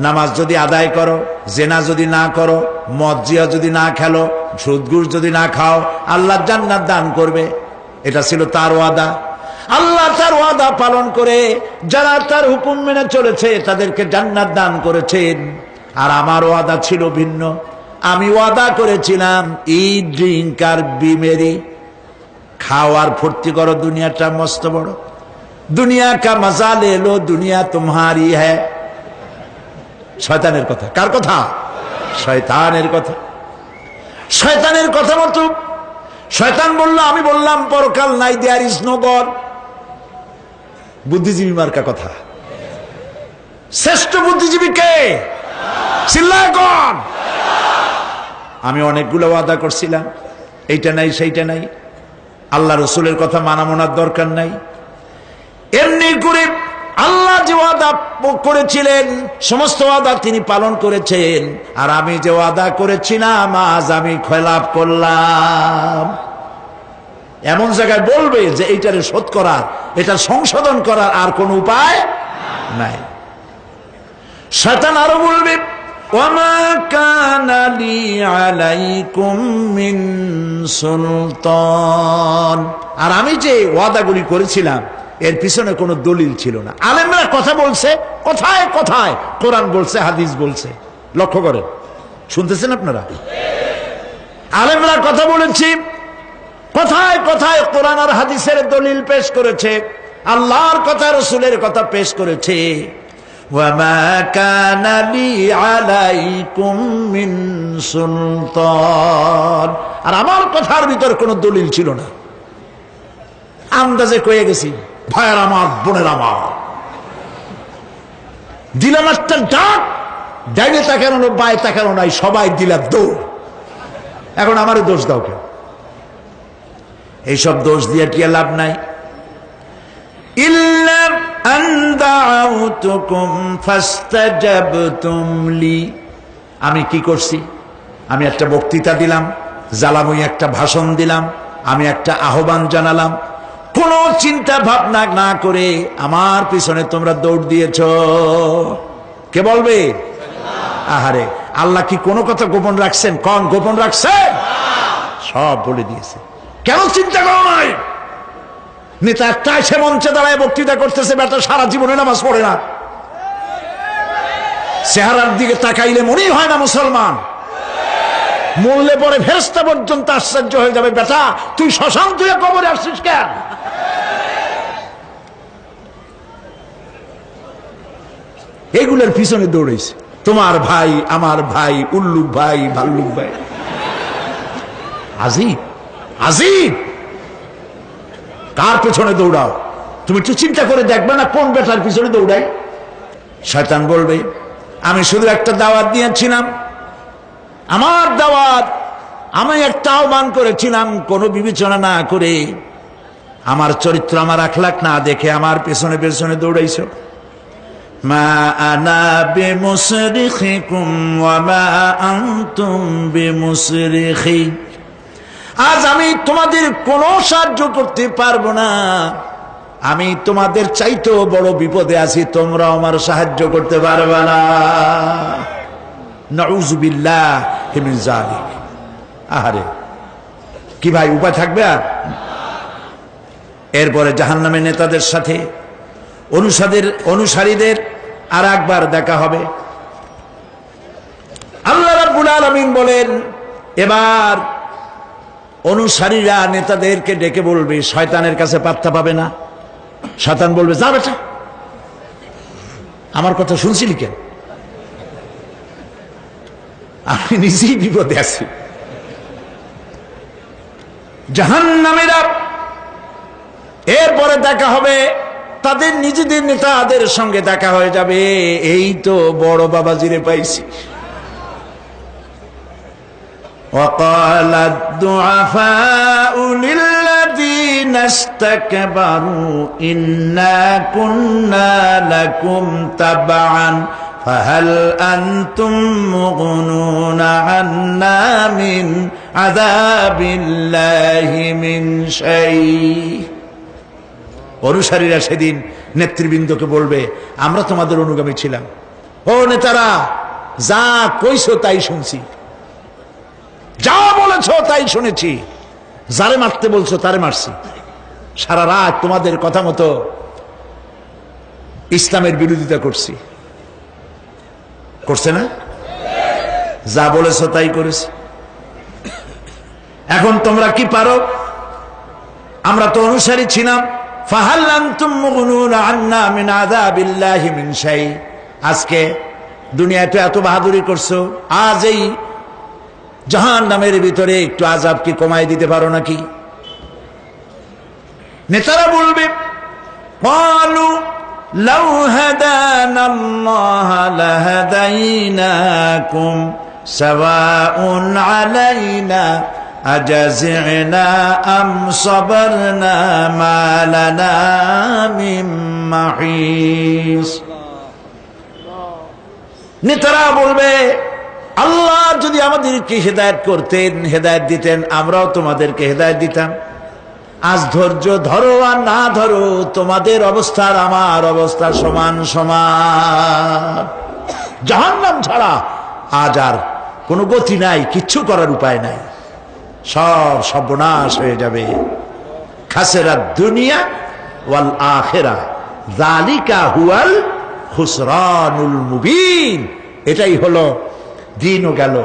Speaker 1: নামাজ যদি আদায় করো, জেনা যদি না করো, মদ জিয়া যদি না খেলো, সুদ ঘুষ যদি না খাও, আল্লাহ জান্নাত দান করবে। এটা ছিল তার ওয়াদা। আল্লাহ তার ওয়াদা পালন করে যারা তার হুকুম মেনে চলেছে তাদেরকে জান্নাত দান করেছেন। আর আমার ওয়াদা ছিল ভিন্ন। আমি ওয়াদা করেছিলাম, ইট ড্রিঙ্ক আর বি মেরি, খাও আর ফুর্তি করো, দুনিয়াটা মস্ত বড়, দুনিয়া কা মজা লে লো, দুনিয়া তোমারি হ্যায়। শয়তানের কথা। কার কথা? শয়তানের কথা। শয়তানের কথা মতো শয়তান বললো, আমি বললাম পরকাল নাই, দেয়ার ইজ নো গড। বুদ্ধিজীবী মার্কা কথা। শ্রেষ্ঠ বুদ্ধিজীবী কে? চিল্লায় কোন? আমি অনেকগুলো ওয়াদা করছিলাম, এইটা নাই সেইটা নাই, আল্লাহ রসুলের কথা মানা মনার দরকার নাই। এমনি করে আল্লাহ যে ওয়াদা করেছিলেন সমস্ত ওয়াদা তিনি পালন করেছেন, আর আমি যে ওয়াদা করেছিলাম আজ আমি খেলাপ করলাম। এমন জায়গায় বলবে যে এইটারে শোধ করার, এটা সংশোধন করার আর কোন উপায় নাই। শয়তান আরো বলবে, ওয়ামা কানা লি আলাইকুম মিন সুলতান, আর আমি যে ওয়াদাগুলি করেছিলাম এর পিছনে কোনো দলিল ছিল না। আলেমরা কথা বলছে, কথায় কথায় কোরআন বলছে, হাদিস বলছে। লক্ষ্য করেন, শুনতেছেন আপনারা? আলেমরা কথা বলেছি, কথায় কথায় কোরআন আর হাদিসের দলিল পেশ করেছে, আল্লাহর কথা রসুলের কথা পেশ করেছে। ওয়ামা কানা লি আলাইকুম মিন সুলতান, আর আমার কথার ভিতর কোনো দলিল ছিল না, আন্দাজে কয়ে গেছি। ভাইয়ের আমার, বোনের আমার, দিলাম একটা ডাক, ডাইনে তাকানো বায়ে তাকানো নাই, সবাই দিলাম দৌড়। এখন আমারও দোষ দাও কেউ? এইসব দোষ দিয়ে কি লাভ নাই। ইল্লা আন দাউতুকুম ফাস্তাজাবতুম লি, আমি কি করছি? আমি একটা বক্তৃতা দিলাম, জ্বালাময়ী একটা ভাষণ দিলাম, আমি একটা আহ্বান জানালাম, কোন চিন্তা ভাবনা না করে আমার পিছনে তোমরা দৌড় দিয়েছ। কে বলবে? আহারে, আল্লাহ কি কোনো কথা গোপন রাখছেন? কোন গোপন রাখছেন? সব বলে দিয়েছে। কেন চিন্তা করো নাই? নেতা একটা সে মঞ্চে দাঁড়ায় বক্তৃতা করতেছে, বেটা সারা জীবনে নামাজ পড়ে না, চেহারার দিকে তাকাইলে মনেই হয় না মুসলমান, মরলে পরে ফেরেশতা পর্যন্ত আশ্চর্য হয়ে যাবে, বেটা তুই শ্মশান তুই কবরে আসছিস কেন? এগুলোর পিছনে দৌড়েছে তোমার ভাই, আমার ভাই, উল্লুক ভাই, ভাল্লুক ভাই। আজিব আজিব, কার পেছনে দৌড়াও? তুমি একটু চিন্তা করে দেখবে না কোন বেটার পিছনে দৌড়াই? শয়তান বলবে, আমি শুধু একটা দাওয়াত দিয়েছিলাম, আমার দাওয়াত, আমি একটা আহ্বান করেছিলাম, কোনো বিবেচনা না করে, আমার চরিত্র, আমার আখলাক না দেখে আমার পেছনে পেছনে দৌড়াইছো। মা আনা বিমুসরিখিকুম ওয়া মা আনতুম আমি তোমাদের চাইতেও বড় বিপদে আছি, তোমরা আমার সাহায্য করতে পারবে না। নাউযুবিল্লাহি মিন যালিক। আহারে কি ভাই, উপায় থাকবে আর? এরপরে জাহান্নামের নেতাদের সাথে অনুসারীদের আর একবার দেখা হবে। আল্লাহ রাব্বুল আলামিন বলেন, এবার অনুসারীরা নেতাদেরকে ডেকে বলবে, শয়তানের কাছে পাত্তা পাবে না। শয়তান বলবে, যা বেটা, আমার কথা শুনছিলি কেন? আমি নিজেই বিপদে আছি। জাহান্নামীরা এরপরে দেখা হবে, তাদের নিজেদের নেতাদের সঙ্গে দেখা হয়ে যাবে। এই তো বড় বাবাজিরে পাইছি। وقال الضعفاء للذين استكبروا إنا كنا لكم تبعا فهل أنتم مغنون عنا من عذاب الله من شيء। অনুসারীরা সেদিন নেতৃবৃন্দকে বলবে, আমরা তোমাদের অনুগামী ছিলাম। ও নেতারা, যা কইছো তাই শুনছি, যা বলেছো তাই শুনেছি, যারে মারতে বলছো তারে মারছি, সারা রাত তোমাদের কথা মতো ইসলামের বিরোধিতা করছি। করছে না? যা বলেছো তাই করেছি। এখন তোমরা কি পারো? আমরা তো অনুসারী ছিলাম। ফাহাল আনতুম মুগনুন আন্না মিন আযাবিল্লাহি মিন শাই। আজকে দুনিয়াতে এত বাহাদুরি করছো, আজ এই জাহান্নামের ভিতরে একটু আযাব কি কমাই দিতে পারো নাকি? নেতারা বলবে, ক্বালু লাউ হাদানাল্লাহু লাহাদাইনাকুম সাওয়াউন আলাইনা আজাযিনা আম সাবারনা মা লানা মিন মাহিস। নেতারা বলবে, আল্লাহ যদি আমাদেরকে হেদায়েত করতেন, হেদায়েত দিতেন, আমরাও তোমাদেরকে হেদায়েত দিতাম। আজ ধৈর্য ধরো আর না ধরো, তোমাদের অবস্থা আর আমার অবস্থা সমান সমান। জাহান্নাম ছাড়া আজ আর কোনো গতি নাই, কিচ্ছু করার উপায় নাই, সব সর্বনাশ হয়ে যাবে। খাসিরাত দুনিয়া ওয়াল আখিরা যালিকা হুয়াল খুসরানুল মুবিন। এটাই হলো, দিনও গেল,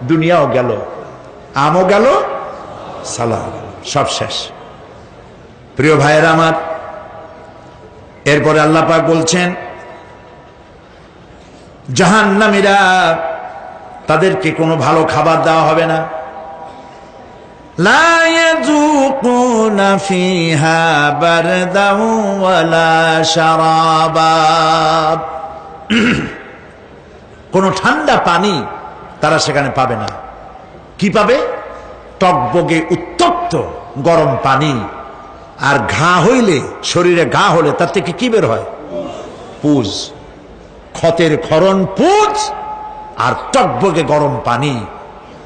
Speaker 1: দুনিয়াও গেল, আমও গেল, সালাহ গেল, সব শেষ। প্রিয় ভাইয়েরা আমার, এরপরে আল্লাহ পাক বলছেন, জাহান্নামীরা, তাদেরকে কোনো ভালো খাবার দেওয়া হবে না। লা ইয়াযুকুনা ফিহা বারদান ওয়ালা শারাবা। কোনো ঠান্ডা পানি তারা সেখানে পাবে না। কি পাবে? টকবগে উত্তপ্ত গরম পানি। আর ঘা হইলে, শরীরে ঘা হলে তার থেকে কি বের হয়? পুজ, ক্ষতের ক্ষরণ পুজ আর টকবগে গরম পানি,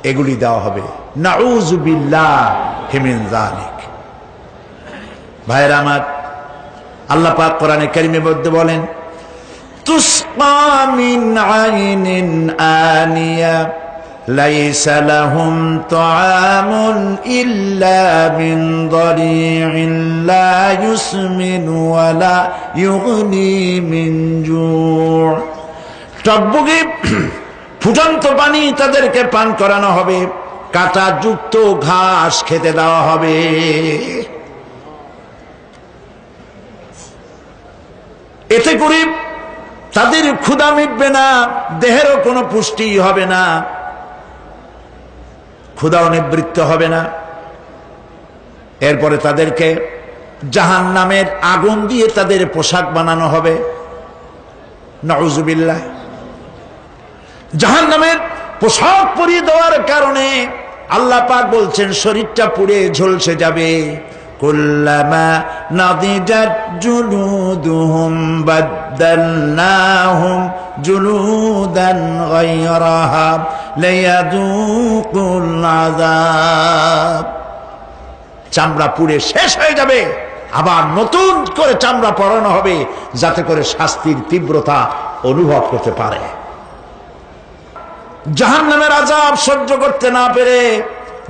Speaker 1: এগুলি দেওয়া হবে। নাউযুবিল্লাহি মিন যালিক। ভাইরা আমার, আল্লাহ পাক কোরআনে কারীমের মধ্যে বলেন, তুসকা মিন আইনিন আনিয়া লাইসা লাহুম তাআমুন ইল্লা মিন দারি'in লা ইউসমিনু ওয়া লা ইউগনি মিন জু'। টকবগে ফুটন্ত পানি তাদেরকে পান করানো হবে, কাঁটা যুক্ত ঘাস খেতে দেওয়া হবে। এতে করে তাদের ক্ষুধা মিটবে না, দেহেরও কোনো পুষ্টি হবে না, ক্ষুধাও নিবৃত্ত হবে না। এরপরে তাদেরকে জাহান্নামের আগুন দিয়ে তাদের পোশাক বানানো হবে। নাউযুবিল্লাহ। জাহান্নামের পোশাক পরিয়ে দেওয়ার কারণে আল্লাহ পাক বলছেন, শরীরটা পুড়ে ঝলসে যাবে। কুল্লামা নাদিজাত জুলুদুহুম বাদদালনাহুম জুলুদান গায়রাহা লিয়াযুকুল আযাব। চামড়া পুড়ে শেষ হয়ে যাবে, আবার নতুন করে চামড়া পরানো হবে, যাতে করে শাস্তির তীব্রতা অনুভব করতে পারে। জাহান্নামের আযাব সহ্য করতে না পেরে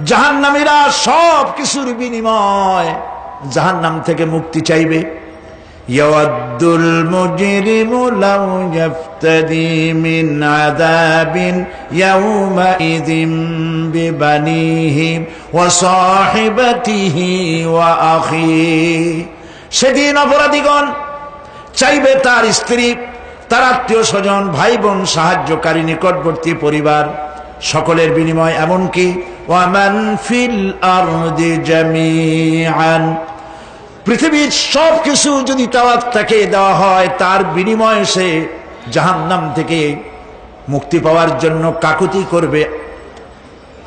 Speaker 1: জাহান্নামীরা সব কিছুর বিনিময় জাহান্নাম থেকে মুক্তি চাইবে। ইয়াওয়াদ্দুল মুজরিমু লাউ ইয়াফতাদি মিন আযাবিন ইয়াওমাইযিন বিবানিহি ওয়া সাহিবাতিহি ওয়া আখিহি। সেদিন অপরাধীগণ চাইবে তার স্ত্রী, তার আত্মীয় স্বজন, ভাই বোন, সাহায্যকারী, নিকটবর্তী পরিবার সকলের বিনিময়, এমনকি ওয়ামান ফিল আরদি জামিআন, পৃথিবীর সব কিছু যদি তাকে দেওয়া হয়, তার বিনিময়ে সে জাহান্নাম থেকে মুক্তি পাওয়ার জন্য কাকুতি করবে,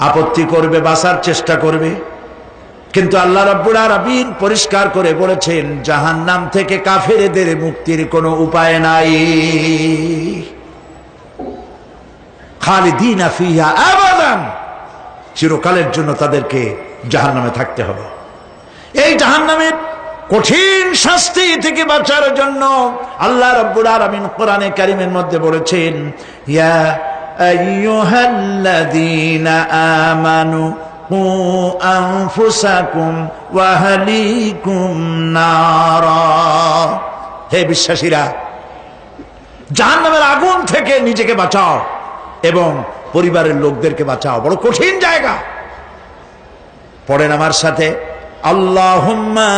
Speaker 1: আপত্তি করবে, বাঁচার চেষ্টা করবে। কিন্তু আল্লাহ রাব্বুল আলামিন পরিষ্কার করে বলেছেন, জাহান্নাম থেকে কাফেরদের মুক্তির কোনো উপায় নাই। খালিদিনা ফিহা আবাদান, চিরকালের জন্য তাদেরকে জাহান্নামে থাকতে হবে। এই জাহান্নামের কঠিন শাস্তি থেকে বাঁচার জন্য আল্লাহ রাব্বুল আলামিন কোরআনে কারীমের মধ্যে বলেছেন, ইয়া আইয়ুহাল্লাযীনা আমানু কু আনফুসাকুম ওয়া আহলিকুম নারা, হে বিশ্বাসীরা, জাহান্নামের আগুন থেকে নিজেকে বাঁচাও এবং পরিবারের লোকদেরকে বাঁচাও। বড় কঠিন জায়গা। পড়েন আমার সাথে, আল্লাহুম্মা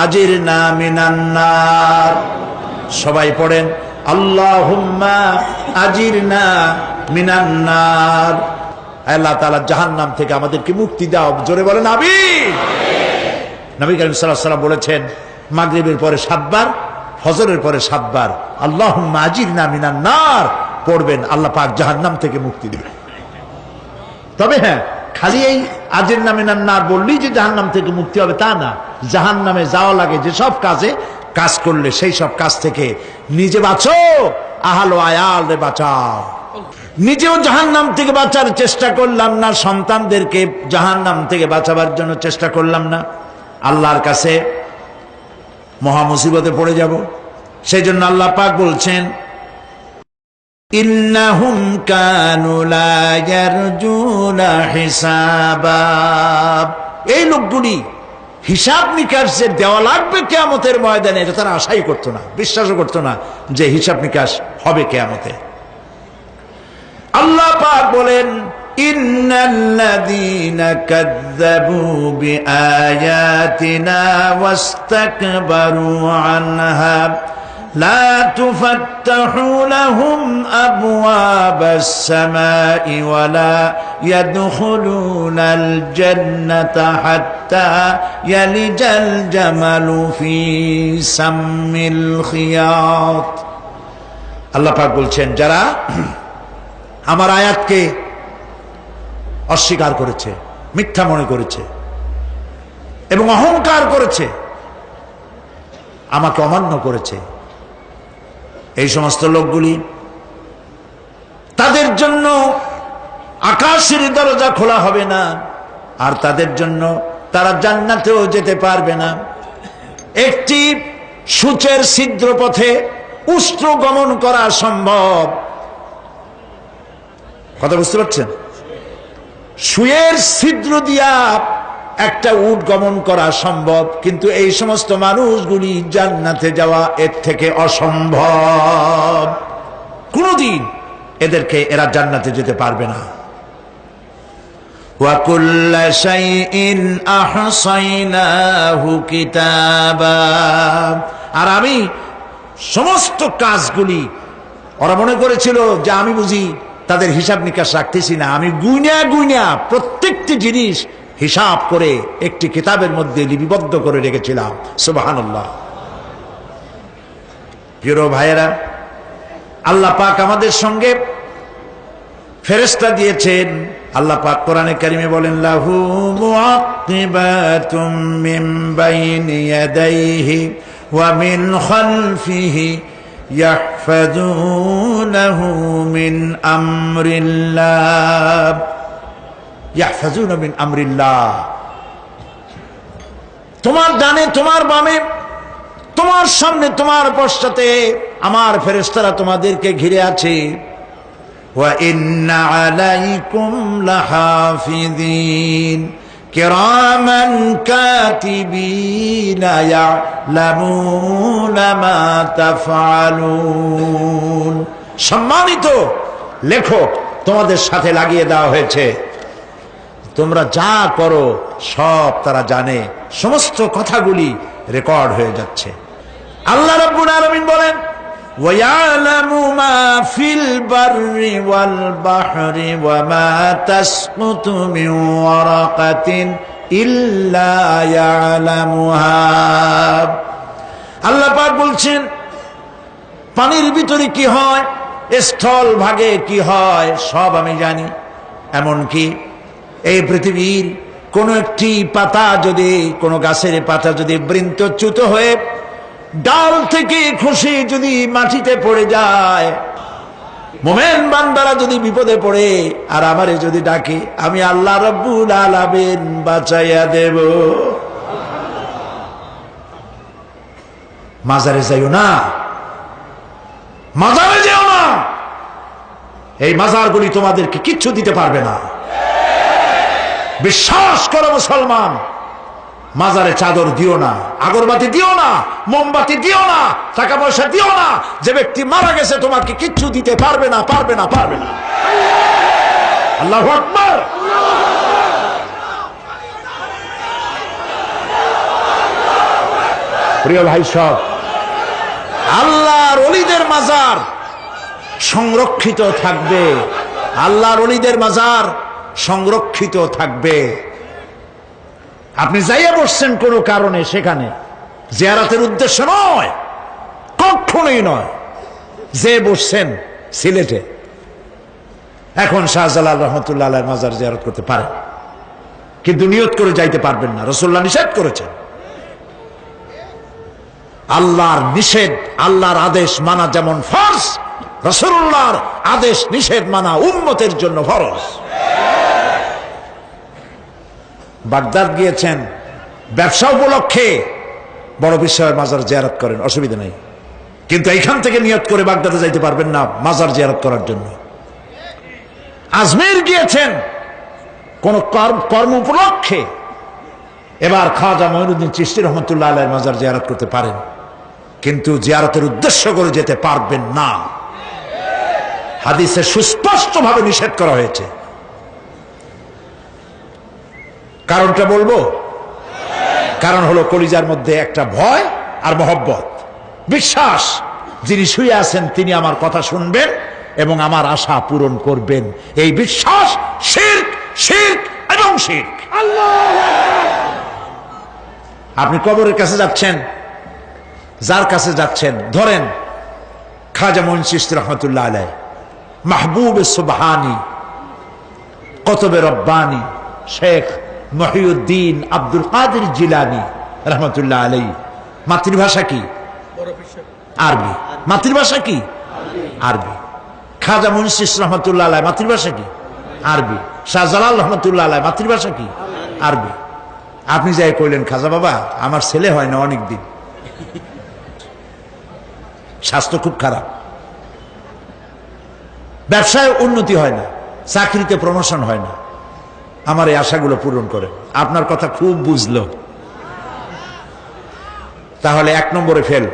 Speaker 1: আজিরনা মিনান নার। সবাই পড়েন, আল্লাহুম্মা আজিরনা মিনান নার। আল্লাহ তাআলা জাহান্নাম থেকে আমাদেরকে মুক্তি দাও। জোরে বলেন আমিন। নবী করিম সাল্লাল্লাহু আলাইহি ওয়াসাল্লাম বলেছেন, মাগরিবের পরে 7 বার, ফজরের পরে 7 বার আল্লাহুম্মা আজিরনা মিনান নার পড়বেন, আল্লাহ পাক জাহান্নাম থেকে মুক্তি দিবেন। তবে হ্যাঁ, খালি এই আজিরনা মিনান নার বললেই যে জাহান্নাম থেকে মুক্তি হবে তা না। জাহান্নামে যাওয়া লাগে যে সব কাজ করলে সেই সব কাজ থেকে নিজে বাঁচো, আহল ও আয়াল রে বাঁচাও। নিজেও জাহান্নাম থেকে বাঁচার চেষ্টা করলাম না, সন্তানদেরকে জাহান্নাম থেকে বাঁচাবার জন্য চেষ্টা করলাম না, আল্লাহর কাছে মহা মুসিবতে পড়ে যাব। সেই জন্য আল্লাহ পাক বলছেন, ইন্নাহুম কানু লা ইয়ারজুনা হিসাবা, এই লোকগুলি হিসাব নিকাশ যে দেওয়া লাগবে কিয়ামতের ময়দানে, এটা তারা আশাই করতো না, বিশ্বাসও করতো না যে হিসাব নিকাশ হবে কিয়ামতে। আল্লাহ পাক বলেন, ইন্নাল্লাযীনা কাযযাবু বিআয়াতিনা ওয়াস্তাকবারু আনহা লা তুফাত্তাহু লাহুম আবওয়াবাস সামাই ওয়া লা ইয়াদখুলুনাল জান্নাতা হাত্তা ইয়ালিজাল জামালু ফি সাম্মিল খিয়াত। আল্লাহ পাক বলছেন, যারা আমার আয়াতকে অস্বীকার করেছে, মিথ্যা মনে করেছে এবং অহংকার করেছে, আমাকে অমান্য করেছে, এই সমস্ত লোকগুলি, তাদের জন্য আকাশের দরজা খোলা হবে না, আর তাদের জন্য তারা জান্নাতেও যেতে পারবে না। একটি সূচের ছিদ্র পথে উষ্ট্র গমন করা সম্ভব। কথা বুঝতে পারছেন? সুয়ের ছিদ্র দিয়া একটা উট গমন করা সম্ভব, কিন্তু এই সমস্ত মানুষগুলি জান্নাতে যাওয়া এর থেকে অসম্ভব। কোনদিন এরা জান্নাতে যেতে পারবে না। ওয়া কুল্লা শাইইন আহসাইনাহু কিতাবা, আর আমি সমস্ত কাজগুলি, ওরা মনে করেছিল যে আমি বুঝি তাদের হিসাব নিকাশ রাখতেছি না, আমি গুইনা প্রত্যেকটি জিনিস হিসাব করে একটি কিতাবের মধ্যে লিপিবদ্ধ করে রেখেছিলাম। সুবহানাল্লাহ। প্রিয় ভাইয়েরা, আল্লাহ পাক আমাদের সঙ্গে ফেরেশতা দিয়েছেন। আল্লাহ পাক কোরআনে কারিমে বলেন, লাহু মুআক্কিবাতুম মিন বাইনি ইয়াদাইহি ওয়া মিন খালফিহি ইয়াহফাযুনাহু মিন আমরিল্লাহ। ইয়াহফাযুনা মিন আমরিল্লাহ। তোমার ডানে তোমার বামে, তোমার সামনে তোমার পশ্চাতে আমার ফেরেশতারা তোমাদেরকে ঘিরে আছে। ওয়া ইন্না আলাইকুম লাহাফিযিন কিরামান কাতিবিনা ইয়ালামুনা মা তাফআলুন। সম্মানিত লেখক তোমাদের সাথে লাগিয়ে দেওয়া হয়েছে, তোমরা যা করো সব তারা জানে, সমস্ত কথাগুলি রেকর্ড হয়ে যাচ্ছে। আল্লাহ রাব্বুল আলামিন বলেন ওয়ায়ালামু মা ফিল বাররি ওয়াল বাহরি ওয়া মা তাসকুতু মিন ওয়ারাকাতিন ইল্লা ইয়ালামুহা। আল্লাহ পাক বলছেন পানির ভিতরে কি হয়, স্থল ভাগে কি হয় সব আমি জানি। এমনকি এই পৃথিবীর কোন একটি পাতা যদি, কোন গাছের পাতা যদি বৃন্তচ্যুত হয়ে ডাল থেকে খসে যদি মাটিতে পড়ে যায়, মোমেন বান্দারা যদি বিপদে পড়ে আর আমারে যদি ডাকে, আমি আল্লাহ রাব্বুল আলামিন বাঁচাইয়া দেব। মাজারে যাইও না, মাজারে যেও না, এই মাজারগুলি তোমাদেরকে কিচ্ছু দিতে পারবে না। বিশ্বাস করো মুসলমান, মাজারে চাদর দিও না, আগরবাতি দিও না, মোমবাতি দিও না, টাকা পয়সা দিও না। যে ব্যক্তি মারা গেছে তোমাকে কিচ্ছু দিতে পারবে না, পারবে না, পারবে না। আল্লাহু আকবার। প্রিয় ভাই সব, আল্লাহর ওলিদের মাজার সংরক্ষিত থাকবে, আল্লাহর ওলিদের মাজার সংরক্ষিত থাকবে। আপনি যাইয়া বসছেন কোনো কারণে, সেখানে জিয়ারতের উদ্দেশ্য নয়, কখনোই নয়। যে বসছেন সিলেটে, এখন শাহজালাল রহমতুল্লাহ আলাইহির মাজার জিয়ারত করতে পারেন, কিন্তু নিয়ত করে যাইতে পারবেন না, রাসূলুল্লাহ নিষেধ করেছেন। আল্লাহর নিষেধ, আল্লাহর আদেশ মানা যেমন ফরজ, রাসূলুল্লাহর আদেশ নিষেধ মানা উম্মতের জন্য ফরজ। বাগদাদ গিয়েছেন ব্যবসা উপলক্ষে, বড় বিশ্বের মাজার জিয়ারত করেন, অসুবিধা নেই, কিন্তু এইখান থেকে নিয়ত করে বাগদাদে যাইতে পারবেন না মাজার জিয়ারত করার জন্য। আজমের গিয়েছেন কোন কর্ম উপলক্ষে, এবার খাজা মঈনুদ্দিন চিশতি রহমতুল্লাহ আলাইহির মাজার জিয়ারত করতে পারেন, কিন্তু জিয়ারতের উদ্দেশ্য করে যেতে পারবেন না। হাদিসে সুস্পষ্টভাবে নিষেধ করা হয়েছে। কারণটা বলবো, কারণ হলো কলিজার মধ্যে একটা ভয় আর মহব্বত, বিশ্বাস যিনি শুয়ে আছেন তিনি আমার কথা শুনবেন এবং আমার আশা পূরণ করবেন, এই বিশ্বাস শিরক, শিরক এবং শিরক। আপনি কবরের কাছে যাচ্ছেন, যার কাছে যাচ্ছেন, ধরেন খাজা মঈন চিশতি রহমতুল্লাহ আলাইহি, মাহবুব সুবহানি, কতবে রব্বানি, শেখ মহিউদ্দিন আব্দুল কাদের জিলানী রহমতুল্লাহ আলাইহি। মাতৃভাষা কি? আরবি। মাতৃভাষা কি? আরবি। খাজা মঈন চিশতি রহমতুল্লাহ আলাইহি মাতৃভাষা কি? আরবি। শাহজালাল রহমতুল্লাহ আলাইহি মাতৃভাষা কি? আরবি। আপনি যাই কইলেন, খাজা বাবা আমার ছেলে হয় না অনেক দিন, স্বাস্থ্য খুব খারাপ, ব্যবসায় উন্নতি হয় না, চাকরিতে প্রমোশন হয় না, আমার এই আশাগুলো পূরণ করে। আপনার কথা খুব বুঝলো, তাহলে 1 নম্বরে ফেল,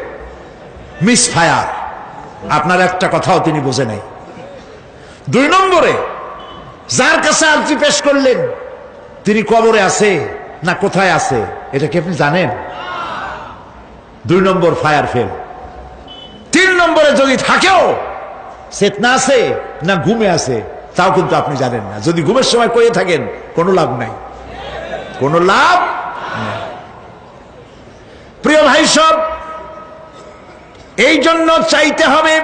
Speaker 1: মিস ফায়ার, আপনার একটা কথাও তিনি বোঝে নাই। 2 নম্বরে যার কাছে আর্জি পেশ করলেন তিনি কবরে আছে না কোথায় আছে এটা কি আপনি জানেন? 2 নম্বর ফায়ার ফেল। 3 নম্বরে যদি থাকেও চেতনা আছে না ঘুমে আছে তাও কিন্তু আপনি জানেন না। যদি ঘুমের সময় কয়ে থাকেন কোনো লাভ নাই, কোনো লাভ নাই। প্রিয় ভাই সব, এই জন্য চাইতে হবে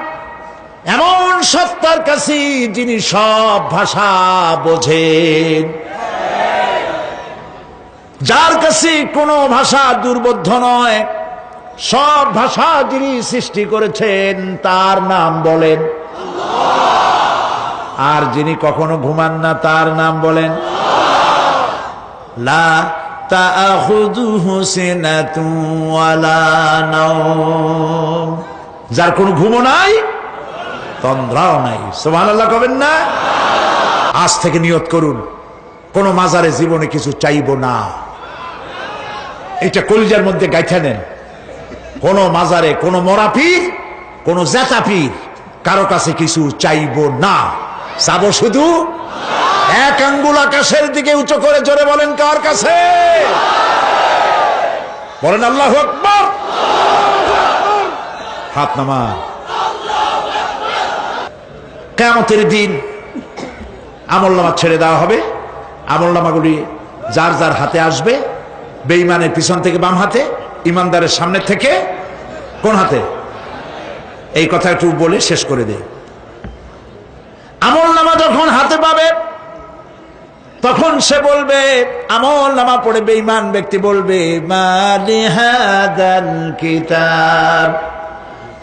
Speaker 1: এমন সত্তার কাছে যিনি সব ভাষা বোঝেন, যার কাছে কোনো ভাষা দুর্বোধ্য নয়, সব ভাষা যিনি সৃষ্টি করেছেন তার নাম বলেন, আর যিনি কখনো ঘুমান না তার নাম বলেন লা তাআখুযুহু সিনাতুন ওয়ালা নাওম, যার কোনো ঘুমও নাই তন্দ্রাও নাই। সুবহানাল্লাহ কবেন না? আজ থেকে নিয়ত করুন, কোন মাজারে জীবনে কিছু চাইব না। এটা কলিজার মধ্যে গাইথা নেন। কোন মাজারে, কোন মরা পীর, কোন জেতা পীর, কারো কাছে কিছু চাইব না। চাবো শুধু এক আঙ্গুল আকাশের দিকে উঁচু করে জোরে বলেন, কার কাছে? বলেন আল্লাহু আকবার। হাত নামা। কিয়ামতের দিন আমলনামা ছেড়ে দেওয়া হবে। আমলনামাগুলি যার যার হাতে আসবে, বেঈমানের পিছন থেকে বাম হাতে, ইমানদারের সামনে থেকে কোন হাতে? এই কথা একটু বলে শেষ করে দে। আমলনামা যখন হাতে পাবে তখন সে বলবে, আমলনামা পড়ে বেঈমান ব্যক্তি বলবে, মালি হাদাল কিতাব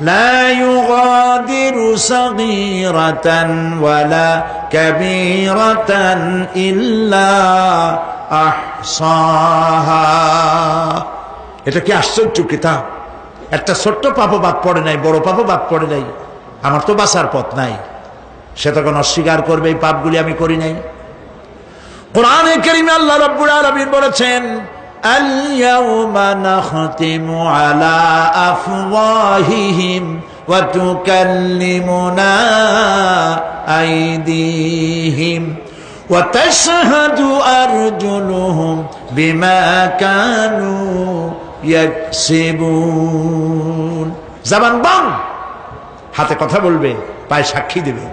Speaker 1: লা ইউগাদিরু সাগীরাতান ওয়ালা কাবীরাতান ইল্লা আহসাহা। এটা কি আশ্চর্য কিতাব! একটা ছোট্ট পাপও বাদ পড়ে নাই, বড় পাপও বাদ পড়ে নাই। আমার তো বাঁচার পথ নাই। সে তখন অস্বীকার করবে, এই পাপগুলি আমি করি নাই। কোরআনে কারীমে আল্লাহ রাব্বুল আলামিন বলেছেন, আল ইয়াউমা নাখতিমু আলা আফওয়াহিহিম ওয়া তুকাল্লিমুনা আইদিহিম ওয়া তাশহাদু আরজুলুহুম বিমা কানু ইয়াকসিবুন। জবান বন্ধ, হাতে কথা বলবে, পায়ে সাক্ষী দেবে।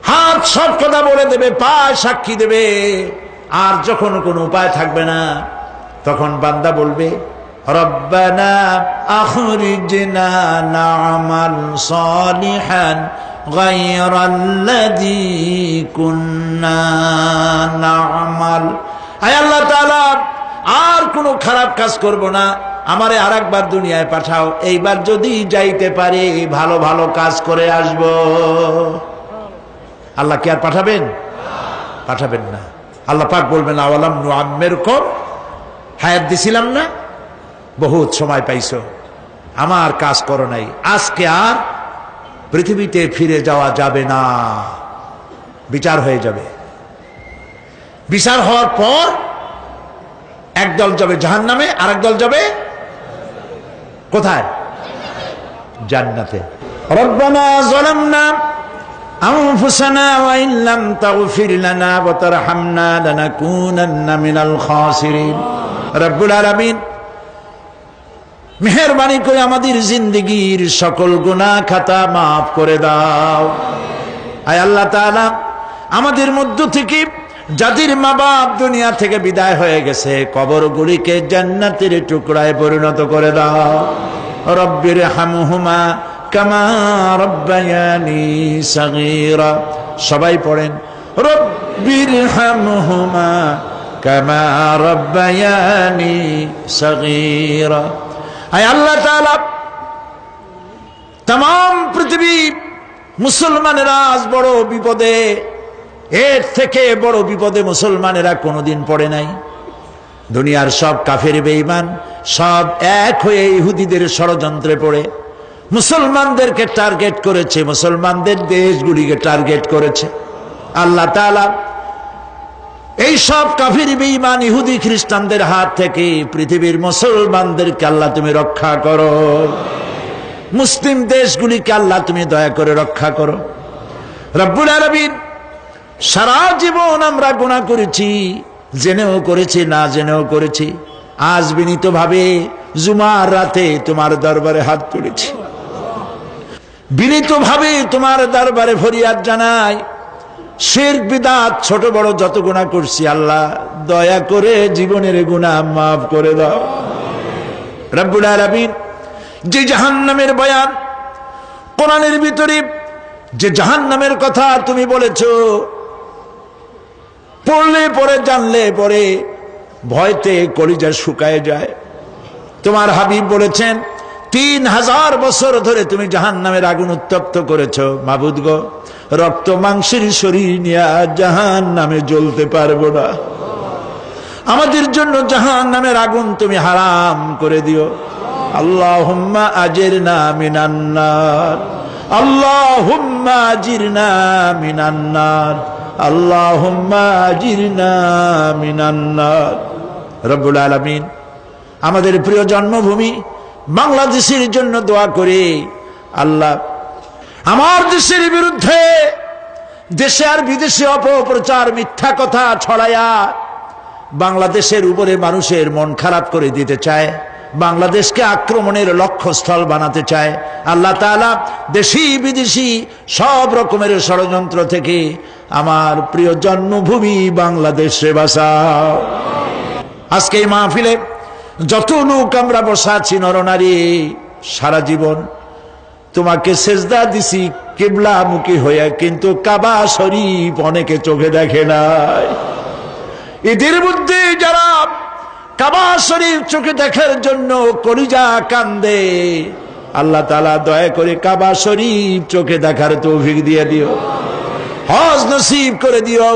Speaker 1: হাত সব কথা বলে দেবে, পায়ে সাক্ষী দেবে। আর যখন কোনো উপায় থাকবে না, তখন বান্দা বলবে, রব্বানা আখরিজনা না'মাল সালিহান গায়রাল্লাযী কুন্না না'মাল। আয় আল্লাহ তাআলা, আর কোনো খারাপ কাজ করব না, আমারে আরেকবার দুনিয়ায় পাঠাও। এইবার যদি যাইতে পারি ভালো ভালো কাজ করে আসব। আল্লাহ কি আর পাঠাবেন? পাঠাবেন না। আল্লাহ পাক বলবেন, আওয়ালাম নুআম্মিরকুম, হায়াত দিছিলাম না, বহুত সময় পাইছো, আমার কাজ করো নাই, আজকে আর পৃথিবীতে ফিরে যাওয়া যাবে না। বিচার হয়ে যাবে। বিচার হওয়ার পর একদল যাবে জাহান্নামে, আরেক দল যাবে কোথায়? জান্নাতে। রব্বানা যালামনা আনফুসানা ওয়া ইন লাম তাগফির লানা ওয়া তারহামনা লানাকুনান্না মিনাল খাসিরিন। রব্বুল আলামিন, মেহেরবানি করে আমাদের জিন্দেগীর সকল গুনাহ খাতা মাফ করে দাও। আয় আল্লাহ তাআলা, আমাদের মধ্য থেকে যাদের মা বাপ দুনিয়া থেকে বিদায় হয়ে গেছে, কবরগুলিকে জান্নাতের টুকরায় পরিণত করে দাও। রব্বির হামহুমা কামা রব্বায়ানি সাগীরা। সবাই পড়েন, রব্বির হামহুমা কামা রব্বায়ানি সাগীরা। আয় আল্লাহ তাআলা, तमाम পৃথিবী মুসলমানেরা আজ বড় বিপদে। এর থেকে বড় বিপদে মুসলমানেরা কোনোদিন পড়ে নাই। দুনিয়ার সব কাফের বেঈমান সব এক হয়ে ইহুদিদের ষড়যন্ত্রে পড়ে মুসলমানদেরকে টার্গেট করেছে, মুসলমানদের দেশগুলিকে টার্গেট করেছে। আল্লাহ তাআলা এই সব কাফের বেঈমান ইহুদি খ্রিস্টানদের হাত থেকে পৃথিবীর মুসলমানদেরকে আল্লাহ তুমি রক্ষা করো। মুসলিম দেশগুলিকে আল্লাহ তুমি দয়া করে রক্ষা করো। রব্বুল আলামিন, সারা জীবন আমরা গুনাহ করেছি, জেনেও করেছি, না জেনেও করেছি। আজ বিনীতভাবে জুমার রাতে তোমার দরবারে হাত তুলেছি, বিনীতভাবে তোমার দরবারে ফরিয়াদ জানাই। শিরক বিদআত ছোট বড় যত গুনাহ করছি, আল্লাহ দয়া করে জীবনের গুনাহ মাফ করে দাও। রব্বুল আলামিন, যে জাহান্নামের বয়ান কোরআনের ভিতরে, যে জাহান্নামের কথা তুমি বলেছো, পড়লে পরে জানলে পরে ভয়তে কলিজা শুকায় যায়। তোমার হাবিব বলেছেন 3000 বছর ধরে তুমি জাহান্নামের আগুন উত্তপ্ত করেছো। মাবুদ গো, রক্ত মাংসের শরীর নিয়ে জাহান্নামে জ্বলতে পারবো না। আমাদের জন্য জাহান্নামের আগুন তুমি হারাম করে দিও। আল্লাহুম্মা আজিরনা মিনান নার, আল্লাহুম্মা আজিরনা মিনান নার, আল্লাহুম্মা আজিরনা মিনান নার। রব্বুল আলামিন আমাদের প্রিয় জন্মভূমি বাংলাদেশের জন্য দোয়া করি। আল্লাহ আমার দেশের বিরুদ্ধে দেশে আর বিদেশে অপপ্রচার মিথ্যা কথা ছড়ায়া বাংলাদেশের উপরে মানুষের মন খারাপ করে দিতে চায়, বাংলাদেশকে আক্রমণের লক্ষ্যস্থল বানাতে চায়। আল্লাহ তাআলা দেশি বিদেশি সব রকমের ষড়যন্ত্র থেকে আমার প্রিয় জন্মভূমি বাংলাদেশে বাঁচাও। আজকে এই মাহফিলে যত লোক আমরা বসা আছি নরনারী, সারা জীবন তোমাকে সেজদা দিছি কিবলামুখী হয়ে, কিন্তু কাবা শরীফ অনেকে চোখে দেখে নাই। এদের মধ্যে যারা কাবা শরীফ চোখে দেখার জন্য কলিজা কান্দে, আল্লাহ তাআলা দয়া করে কাবা শরীফ চোখে দেখার তৌফিক দিয়ে দিও, হজ নসিব করে দিও,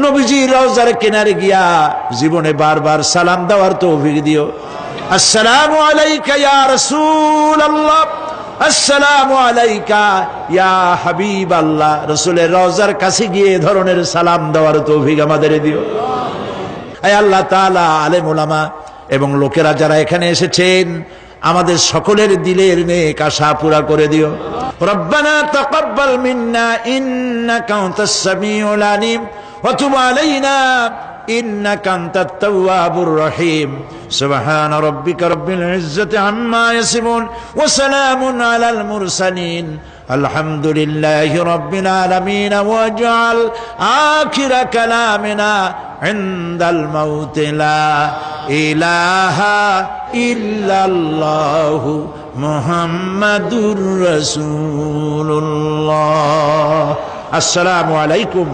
Speaker 1: নবীজির রওজার কিনারে গিয়া জীবনে বারবার সালাম দেওয়ার তৌফিক দিও। আসসালামু আলাইকা ইয়া রাসূলুল্লাহ, আসসালামু আলাইকা ইয়া হাবিবাল্লাহ। রাসূলের রওজার কাছে গিয়ে এ ধরনের সালাম দেওয়ার তৌফিক আমাদের দিও। আয় আল্লাহ তাআলা, আলেম ওলামা এবং লোকেরা যারা এখানে এসেছেন আমাদের সকলের দিলের নেক আশা পুরা করে দিও। রব্বানা তাকাব্বাল মিন্না ইন্নাকা আনতাস সামিউল আলিম ওয়া তুব আলাইনা ইন্নাকা আনতাত তাওয়াবুর রহিম। সুবহানা রাব্বিকা রাব্বিল ইজ্জাতি আম্মা ইয়াসিফুন ওয়া সালামুন আলাল মুরসালিন আলহামদুলিল্লাহি রাব্বিল আলামিন। ওয়াজআল আখিরা কালামিনা ইনদাল মাউত লা ইলাহা ইল্লাল্লাহু মুহাম্মাদুর রাসূলুল্লাহ। আসসালামু আলাইকুম